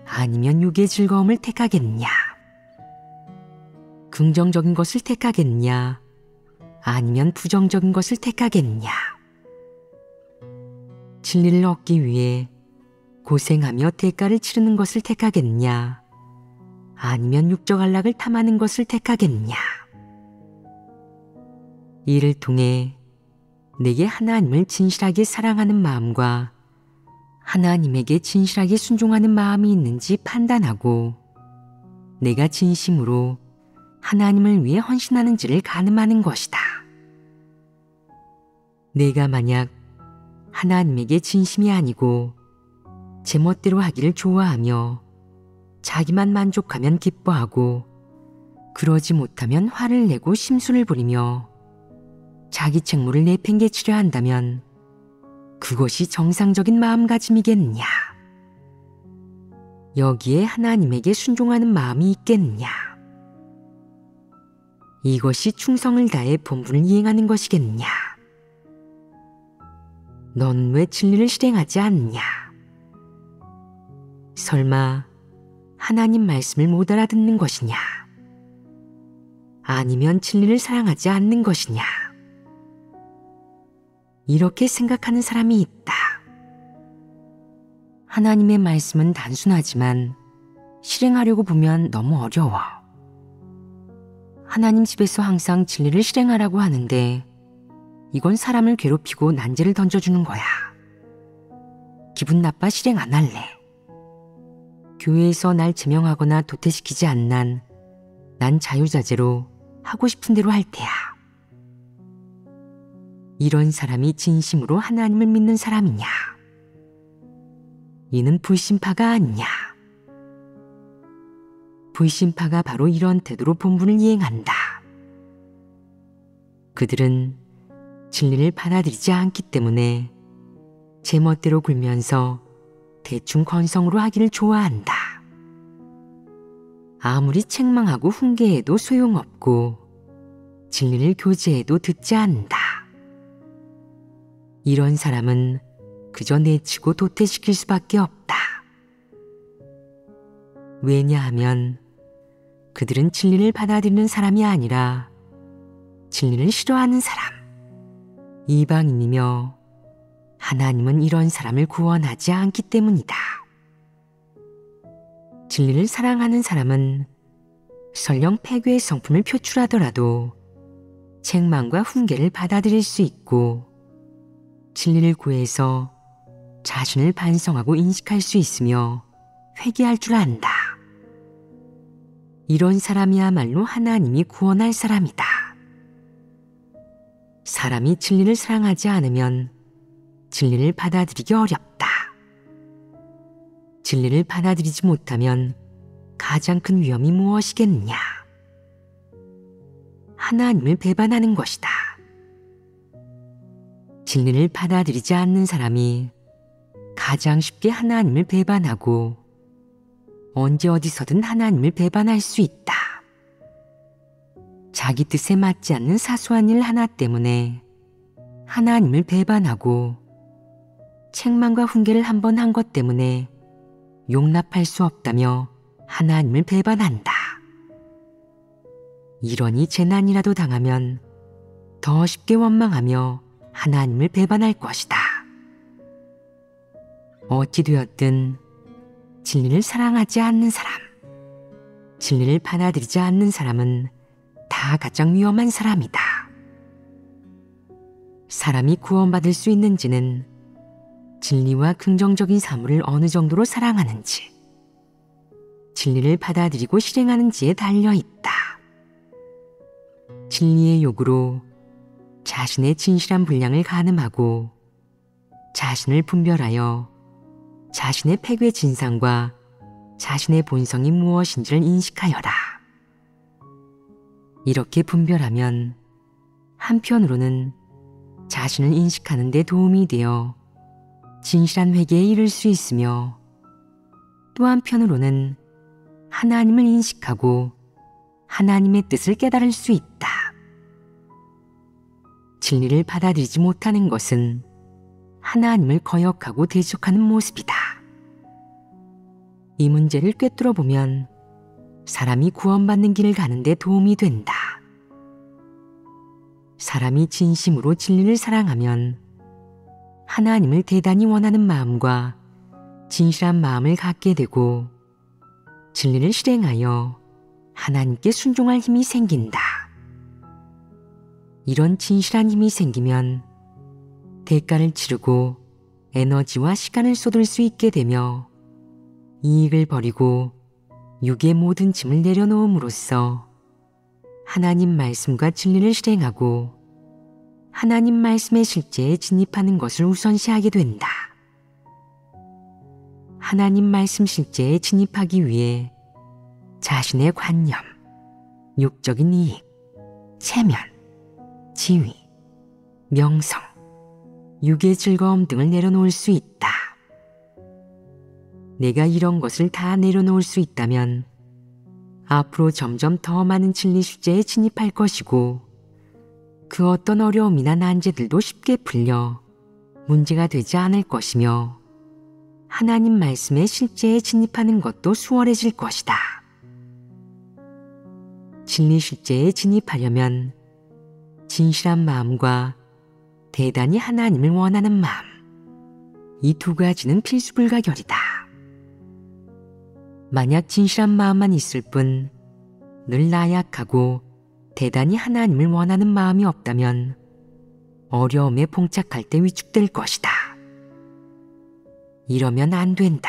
아니면 육의 즐거움을 택하겠느냐? 긍정적인 것을 택하겠느냐? 아니면 부정적인 것을 택하겠느냐? 진리를 얻기 위해 고생하며 대가를 치르는 것을 택하겠느냐? 아니면 육적 안락을 탐하는 것을 택하겠느냐? 이를 통해 내게 하나님을 진실하게 사랑하는 마음과 하나님에게 진실하게 순종하는 마음이 있는지 판단하고 내가 진심으로 하나님을 위해 헌신하는지를 가늠하는 것이다. 내가 만약 하나님에게 진심이 아니고 제멋대로 하기를 좋아하며 자기만 만족하면 기뻐하고 그러지 못하면 화를 내고 심술을 부리며 자기 책무를 내팽개치려 한다면 그것이 정상적인 마음가짐이겠느냐? 여기에 하나님에게 순종하는 마음이 있겠느냐? 이것이 충성을 다해 본분을 이행하는 것이겠느냐? 넌 왜 진리를 실행하지 않느냐? 설마 하나님 말씀을 못 알아듣는 것이냐? 아니면 진리를 사랑하지 않는 것이냐? 이렇게 생각하는 사람이 있다. 하나님의 말씀은 단순하지만 실행하려고 보면 너무 어려워. 하나님 집에서 항상 진리를 실행하라고 하는데 이건 사람을 괴롭히고 난제를 던져주는 거야. 기분 나빠 실행 안 할래. 교회에서 날 제명하거나 도태시키지 않는 난 자유자재로 하고 싶은 대로 할 테야. 이런 사람이 진심으로 하나님을 믿는 사람이냐? 이는 불신파가 아니냐? 불신파가 바로 이런 태도로 본분을 이행한다. 그들은 진리를 받아들이지 않기 때문에 제멋대로 굴면서 대충 건성으로 하기를 좋아한다. 아무리 책망하고 훈계해도 소용없고 진리를 교제해도 듣지 않는다. 이런 사람은 그저 내치고 도태시킬 수밖에 없다. 왜냐하면 그들은 진리를 받아들이는 사람이 아니라 진리를 싫어하는 사람, 이방인이며 하나님은 이런 사람을 구원하지 않기 때문이다. 진리를 사랑하는 사람은 설령 폐괴의 성품을 표출하더라도 책망과 훈계를 받아들일 수 있고 진리를 구해서 자신을 반성하고 인식할 수 있으며 회개할 줄 안다. 이런 사람이야말로 하나님이 구원할 사람이다. 사람이 진리를 사랑하지 않으면 진리를 받아들이기 어렵다. 진리를 받아들이지 못하면 가장 큰 위험이 무엇이겠느냐? 하나님을 배반하는 것이다. 진리를 받아들이지 않는 사람이 가장 쉽게 하나님을 배반하고 언제 어디서든 하나님을 배반할 수 있다. 자기 뜻에 맞지 않는 사소한 일 하나 때문에 하나님을 배반하고 책망과 훈계를 한 번 한 것 때문에 용납할 수 없다며 하나님을 배반한다. 이러니 재난이라도 당하면 더 쉽게 원망하며 하나님을 배반할 것이다. 어찌되었든 진리를 사랑하지 않는 사람, 진리를 받아들이지 않는 사람은 다 가장 위험한 사람이다. 사람이 구원받을 수 있는지는 진리와 긍정적인 사물을 어느 정도로 사랑하는지, 진리를 받아들이고 실행하는지에 달려 있다. 진리의 요구로 자신의 진실한 분량을 가늠하고 자신을 분별하여 자신의 폐괴 진상과 자신의 본성이 무엇인지를 인식하여라. 이렇게 분별하면 한편으로는 자신을 인식하는 데 도움이 되어 진실한 회개에 이를 수 있으며, 또 한편으로는 하나님을 인식하고 하나님의 뜻을 깨달을 수 있다. 진리를 받아들이지 못하는 것은 하나님을 거역하고 대적하는 모습이다. 이 문제를 꿰뚫어 보면 사람이 구원받는 길을 가는 데 도움이 된다. 사람이 진심으로 진리를 사랑하면 하나님을 대단히 원하는 마음과 진실한 마음을 갖게 되고 진리를 실행하여 하나님께 순종할 힘이 생긴다. 이런 진실한 힘이 생기면 대가를 치르고 에너지와 시간을 쏟을 수 있게 되며 이익을 버리고 육의 모든 짐을 내려놓음으로써 하나님 말씀과 진리를 실행하고 하나님 말씀의 실제에 진입하는 것을 우선시하게 된다. 하나님 말씀 실제에 진입하기 위해 자신의 관념, 육적인 이익, 체면, 지위, 명성, 육의 즐거움 등을 내려놓을 수 있다. 내가 이런 것을 다 내려놓을 수 있다면 앞으로 점점 더 많은 진리 실제에 진입할 것이고, 그 어떤 어려움이나 난제들도 쉽게 풀려 문제가 되지 않을 것이며, 하나님 말씀의 실제에 진입하는 것도 수월해질 것이다. 진리 실제에 진입하려면 진실한 마음과 대단히 하나님을 원하는 마음, 이 두 가지는 필수불가결이다. 만약 진실한 마음만 있을 뿐 늘 나약하고 대단히 하나님을 원하는 마음이 없다면 어려움에 봉착할 때 위축될 것이다. 이러면 안 된다.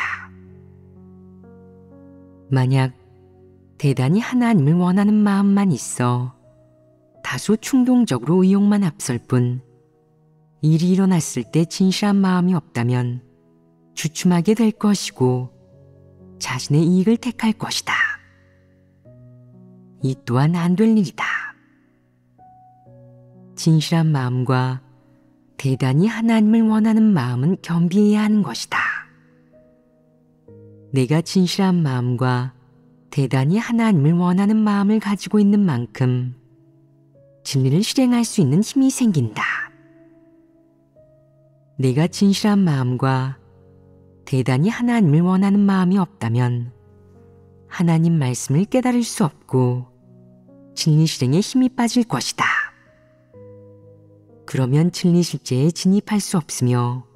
만약 대단히 하나님을 원하는 마음만 있어 다소 충동적으로 의욕만 앞설 뿐 일이 일어났을 때 진실한 마음이 없다면 주춤하게 될 것이고 자신의 이익을 택할 것이다. 이 또한 안 될 일이다. 진실한 마음과 대단히 하나님을 원하는 마음은 겸비해야 하는 것이다. 내가 진실한 마음과 대단히 하나님을 원하는 마음을 가지고 있는 만큼 진리를 실행할 수 있는 힘이 생긴다. 내가 진실한 마음과 대단히 하나님을 원하는 마음이 없다면 하나님 말씀을 깨달을 수 없고 진리 실행에 힘이 빠질 것이다. 그러면 진리 실제에 진입할 수 없으며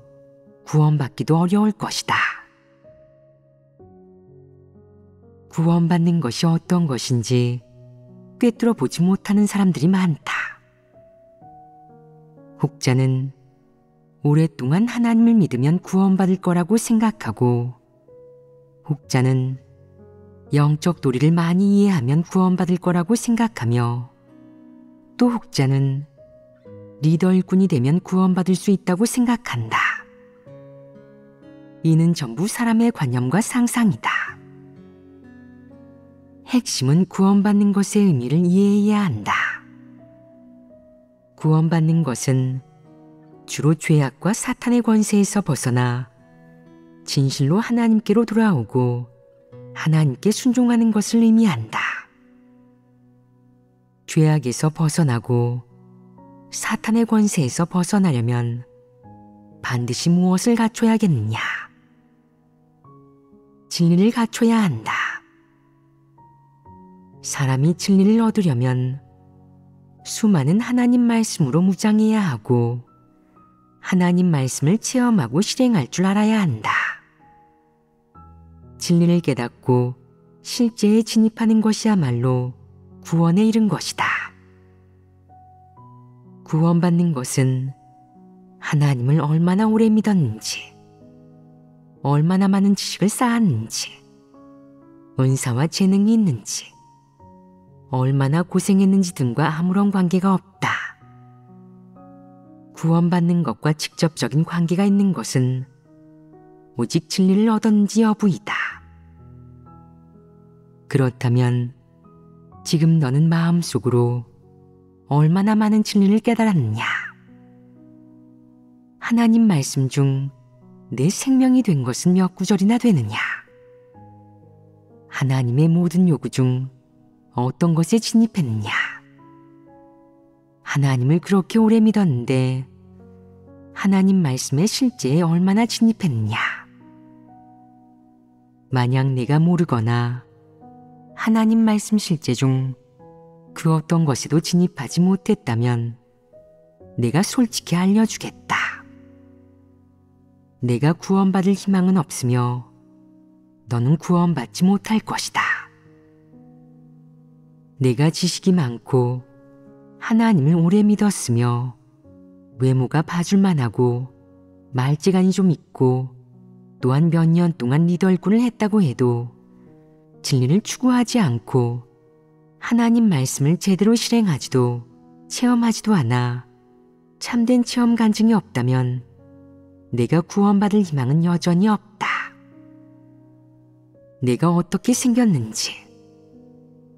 구원받기도 어려울 것이다. 구원받는 것이 어떤 것인지 꿰뚫어 보지 못하는 사람들이 많다. 혹자는 오랫동안 하나님을 믿으면 구원받을 거라고 생각하고, 혹자는 영적 도리를 많이 이해하면 구원받을 거라고 생각하며, 또 혹자는 리더 일꾼이 되면 구원받을 수 있다고 생각한다. 이는 전부 사람의 관념과 상상이다. 핵심은 구원받는 것의 의미를 이해해야 한다. 구원받는 것은 주로 죄악과 사탄의 권세에서 벗어나 진실로 하나님께로 돌아오고 하나님께 순종하는 것을 의미한다. 죄악에서 벗어나고 사탄의 권세에서 벗어나려면 반드시 무엇을 갖춰야겠느냐? 진리를 갖춰야 한다. 사람이 진리를 얻으려면 수많은 하나님 말씀으로 무장해야 하고 하나님 말씀을 체험하고 실행할 줄 알아야 한다. 진리를 깨닫고 실제에 진입하는 것이야말로 구원에 이른 것이다. 구원받는 것은 하나님을 얼마나 오래 믿었는지, 얼마나 많은 지식을 쌓았는지, 은사와 재능이 있는지, 얼마나 고생했는지 등과 아무런 관계가 없다. 구원받는 것과 직접적인 관계가 있는 것은 오직 진리를 얻었는지 여부이다. 그렇다면 지금 너는 마음속으로 얼마나 많은 진리를 깨달았느냐? 하나님 말씀 중 내 생명이 된 것은 몇 구절이나 되느냐? 하나님의 모든 요구 중 어떤 것에 진입했느냐? 하나님을 그렇게 오래 믿었는데 하나님 말씀의 실제에 얼마나 진입했느냐? 만약 내가 모르거나 하나님 말씀 실제 중 그 어떤 것에도 진입하지 못했다면 내가 솔직히 알려주겠다. 내가 구원받을 희망은 없으며 너는 구원받지 못할 것이다. 내가 지식이 많고 하나님을 오래 믿었으며 외모가 봐줄만하고 말재간이 좀 있고 또한 몇 년 동안 리더일꾼을 했다고 해도 진리를 추구하지 않고 하나님 말씀을 제대로 실행하지도 체험하지도 않아 참된 체험 간증이 없다면 내가 구원받을 희망은 여전히 없다. 내가 어떻게 생겼는지,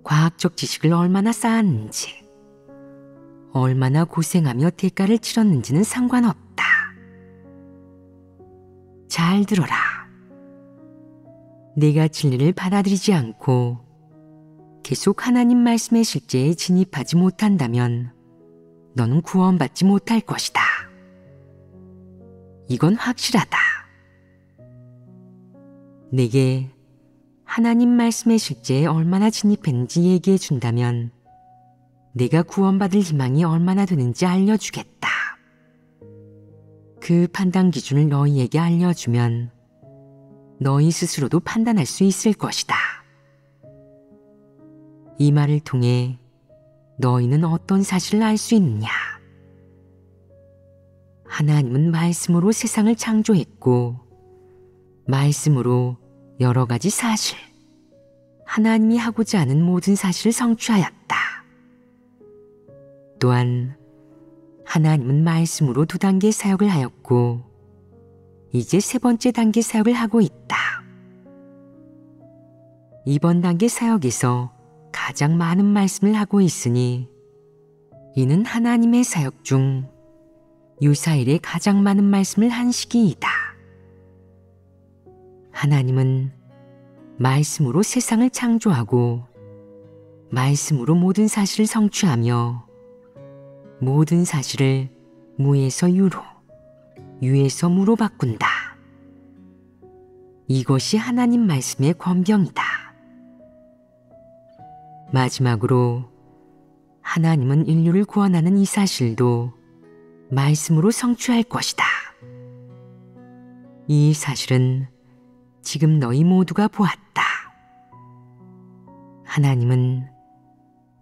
과학적 지식을 얼마나 쌓았는지, 얼마나 고생하며 대가를 치렀는지는 상관없다. 잘 들어라. 내가 진리를 받아들이지 않고 계속 하나님 말씀의 실제에 진입하지 못한다면 너는 구원받지 못할 것이다. 이건 확실하다. 내게 하나님 말씀의 실제에 얼마나 진입했는지 얘기해 준다면 내가 구원받을 희망이 얼마나 되는지 알려주겠다. 그 판단 기준을 너희에게 알려주면 너희 스스로도 판단할 수 있을 것이다. 이 말을 통해 너희는 어떤 사실을 알 수 있느냐? 하나님은 말씀으로 세상을 창조했고 말씀으로 여러 가지 사실, 하나님이 하고자 하는 모든 사실을 성취하였다. 또한 하나님은 말씀으로 2단계 사역을 하였고 이제 3번째 단계 사역을 하고 있다. 이번 단계 사역에서 가장 많은 말씀을 하고 있으니 이는 하나님의 사역 중 유사일에 가장 많은 말씀을 한 시기이다. 하나님은 말씀으로 세상을 창조하고 말씀으로 모든 사실을 성취하며 모든 사실을 무에서 유로, 유에서 무로 바꾼다. 이것이 하나님 말씀의 권병이다. 마지막으로 하나님은 인류를 구원하는 이 사실도 말씀으로 성취할 것이다. 이 사실은 지금 너희 모두가 보았다. 하나님은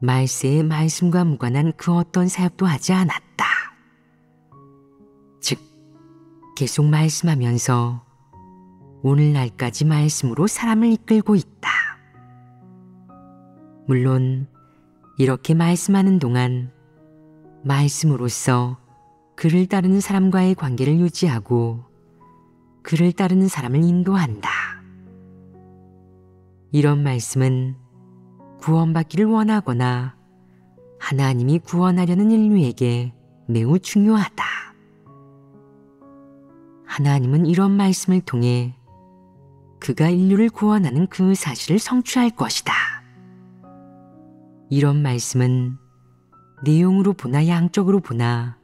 말세에 말씀과 무관한 그 어떤 사역도 하지 않았다. 즉, 계속 말씀하면서 오늘날까지 말씀으로 사람을 이끌고 있다. 물론 이렇게 말씀하는 동안 말씀으로써 그를 따르는 사람과의 관계를 유지하고 그를 따르는 사람을 인도한다. 이런 말씀은 구원받기를 원하거나 하나님이 구원하려는 인류에게 매우 중요하다. 하나님은 이런 말씀을 통해 그가 인류를 구원하는 그 사실을 성취할 것이다. 이런 말씀은 내용으로 보나 양적으로 보나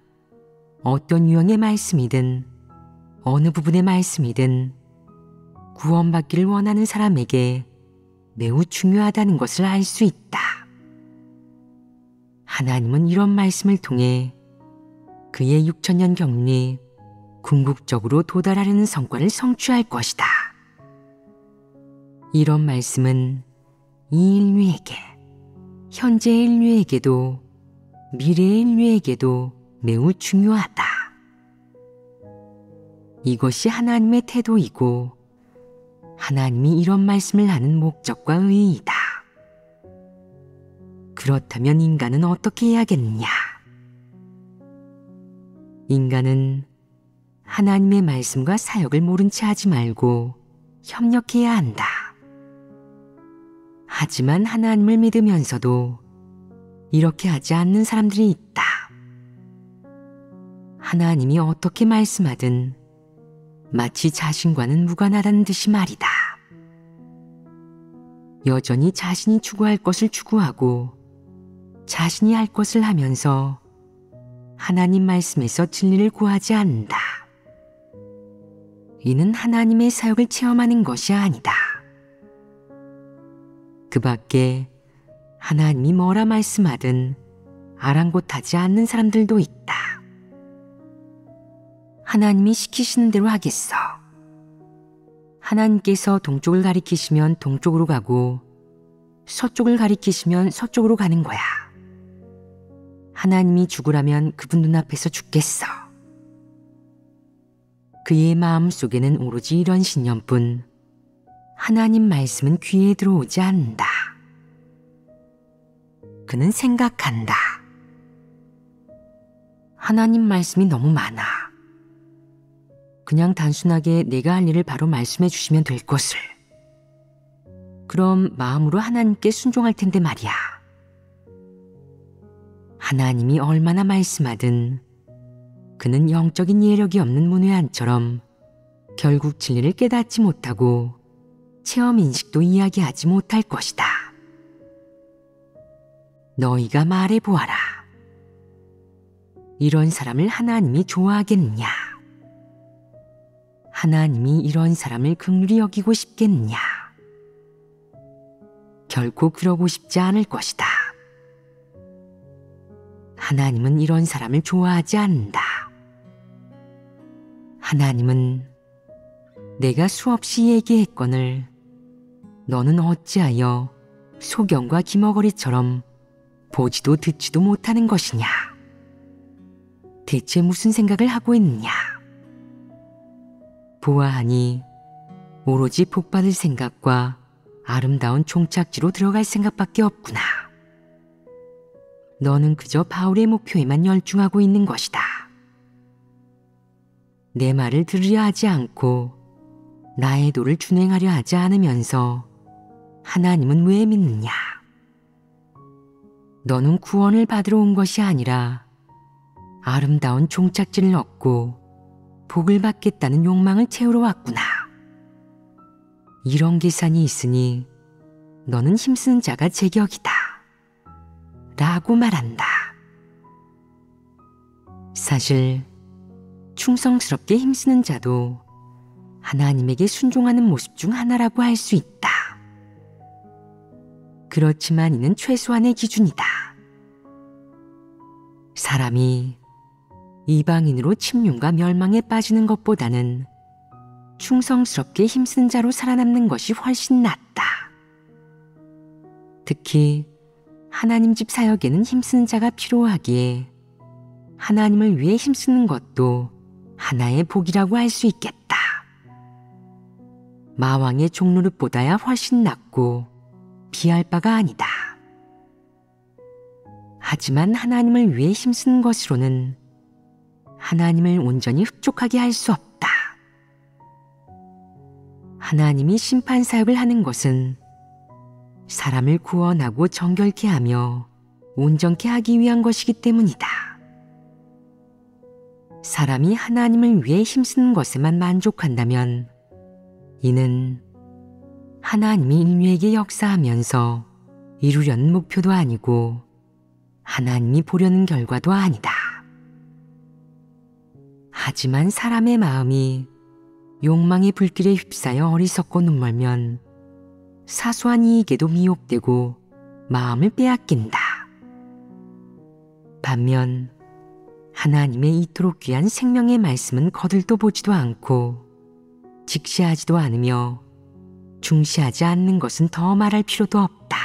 어떤 유형의 말씀이든 어느 부분의 말씀이든 구원받기를 원하는 사람에게 매우 중요하다는 것을 알 수 있다. 하나님은 이런 말씀을 통해 그의 6천년 경륜이 궁극적으로 도달하려는 성과를 성취할 것이다. 이런 말씀은 이 인류에게, 현재의 인류에게도 미래의 인류에게도 매우 중요하다. 이것이 하나님의 태도이고 하나님이 이런 말씀을 하는 목적과 의의이다. 그렇다면 인간은 어떻게 해야겠느냐? 인간은 하나님의 말씀과 사역을 모른 채 하지 말고 협력해야 한다. 하지만 하나님을 믿으면서도 이렇게 하지 않는 사람들이 있다. 하나님이 어떻게 말씀하든 마치 자신과는 무관하다는 듯이 말이다. 여전히 자신이 추구할 것을 추구하고 자신이 할 것을 하면서 하나님 말씀에서 진리를 구하지 않는다. 이는 하나님의 사역을 체험하는 것이 아니다. 그 밖에 하나님이 뭐라 말씀하든 아랑곳하지 않는 사람들도 있다. 하나님이 시키시는 대로 하겠어. 하나님께서 동쪽을 가리키시면 동쪽으로 가고 서쪽을 가리키시면 서쪽으로 가는 거야. 하나님이 죽으라면 그분 눈앞에서 죽겠어. 그의 마음 속에는 오로지 이런 신념뿐 하나님 말씀은 귀에 들어오지 않는다. 그는 생각한다. 하나님 말씀이 너무 많아. 그냥 단순하게 내가 할 일을 바로 말씀해 주시면 될 것을. 그럼 마음으로 하나님께 순종할 텐데 말이야. 하나님이 얼마나 말씀하든 그는 영적인 예력이 없는 문외한처럼 결국 진리를 깨닫지 못하고 체험 인식도 이야기하지 못할 것이다. 너희가 말해 보아라. 이런 사람을 하나님이 좋아하겠느냐? 하나님이 이런 사람을 긍휼히 여기고 싶겠느냐? 결코 그러고 싶지 않을 것이다. 하나님은 이런 사람을 좋아하지 않는다. 하나님은 내가 수없이 얘기했거늘 너는 어찌하여 소경과 기머거리처럼 보지도 듣지도 못하는 것이냐? 대체 무슨 생각을 하고 있느냐? 보아하니 오로지 복받을 생각과 아름다운 종착지로 들어갈 생각밖에 없구나. 너는 그저 바울의 목표에만 열중하고 있는 것이다. 내 말을 들으려 하지 않고 나의 도를 준행하려 하지 않으면서 하나님은 왜 믿느냐? 너는 구원을 받으러 온 것이 아니라 아름다운 종착지를 얻고 복을 받겠다는 욕망을 채우러 왔구나. 이런 계산이 있으니 너는 힘쓰는 자가 제격이다. 라고 말한다. 사실 충성스럽게 힘쓰는 자도 하나님에게 순종하는 모습 중 하나라고 할 수 있다. 그렇지만 이는 최소한의 기준이다. 사람이 이방인으로 침륜과 멸망에 빠지는 것보다는 충성스럽게 힘쓴 자로 살아남는 것이 훨씬 낫다. 특히 하나님 집 사역에는 힘쓰는 자가 필요하기에 하나님을 위해 힘쓰는 것도 하나의 복이라고 할 수 있겠다. 마왕의 종노릇보다야 훨씬 낫고 비할 바가 아니다. 하지만 하나님을 위해 힘쓰는 것으로는 하나님을 온전히 흡족하게 할 수 없다. 하나님이 심판 사역을 하는 것은 사람을 구원하고 정결케 하며 온전케 하기 위한 것이기 때문이다. 사람이 하나님을 위해 힘쓰는 것에만 만족한다면 이는 하나님이 인류에게 역사하면서 이루려는 목표도 아니고 하나님이 보려는 결과도 아니다. 하지만 사람의 마음이 욕망의 불길에 휩싸여 어리석고 눈멀면 사소한 이익에도 미혹되고 마음을 빼앗긴다. 반면 하나님의 이토록 귀한 생명의 말씀은 거들떠 보지도 않고 직시하지도 않으며 중시하지 않는 것은 더 말할 필요도 없다.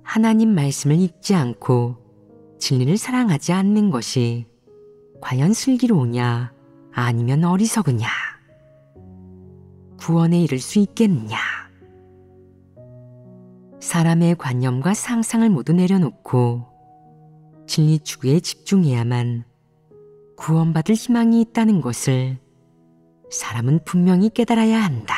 하나님 말씀을 읽지 않고 진리를 사랑하지 않는 것이 과연 슬기로우냐 아니면 어리석으냐, 구원에 이를 수 있겠느냐. 사람의 관념과 상상을 모두 내려놓고 진리 추구에 집중해야만 구원받을 희망이 있다는 것을 사람은 분명히 깨달아야 한다.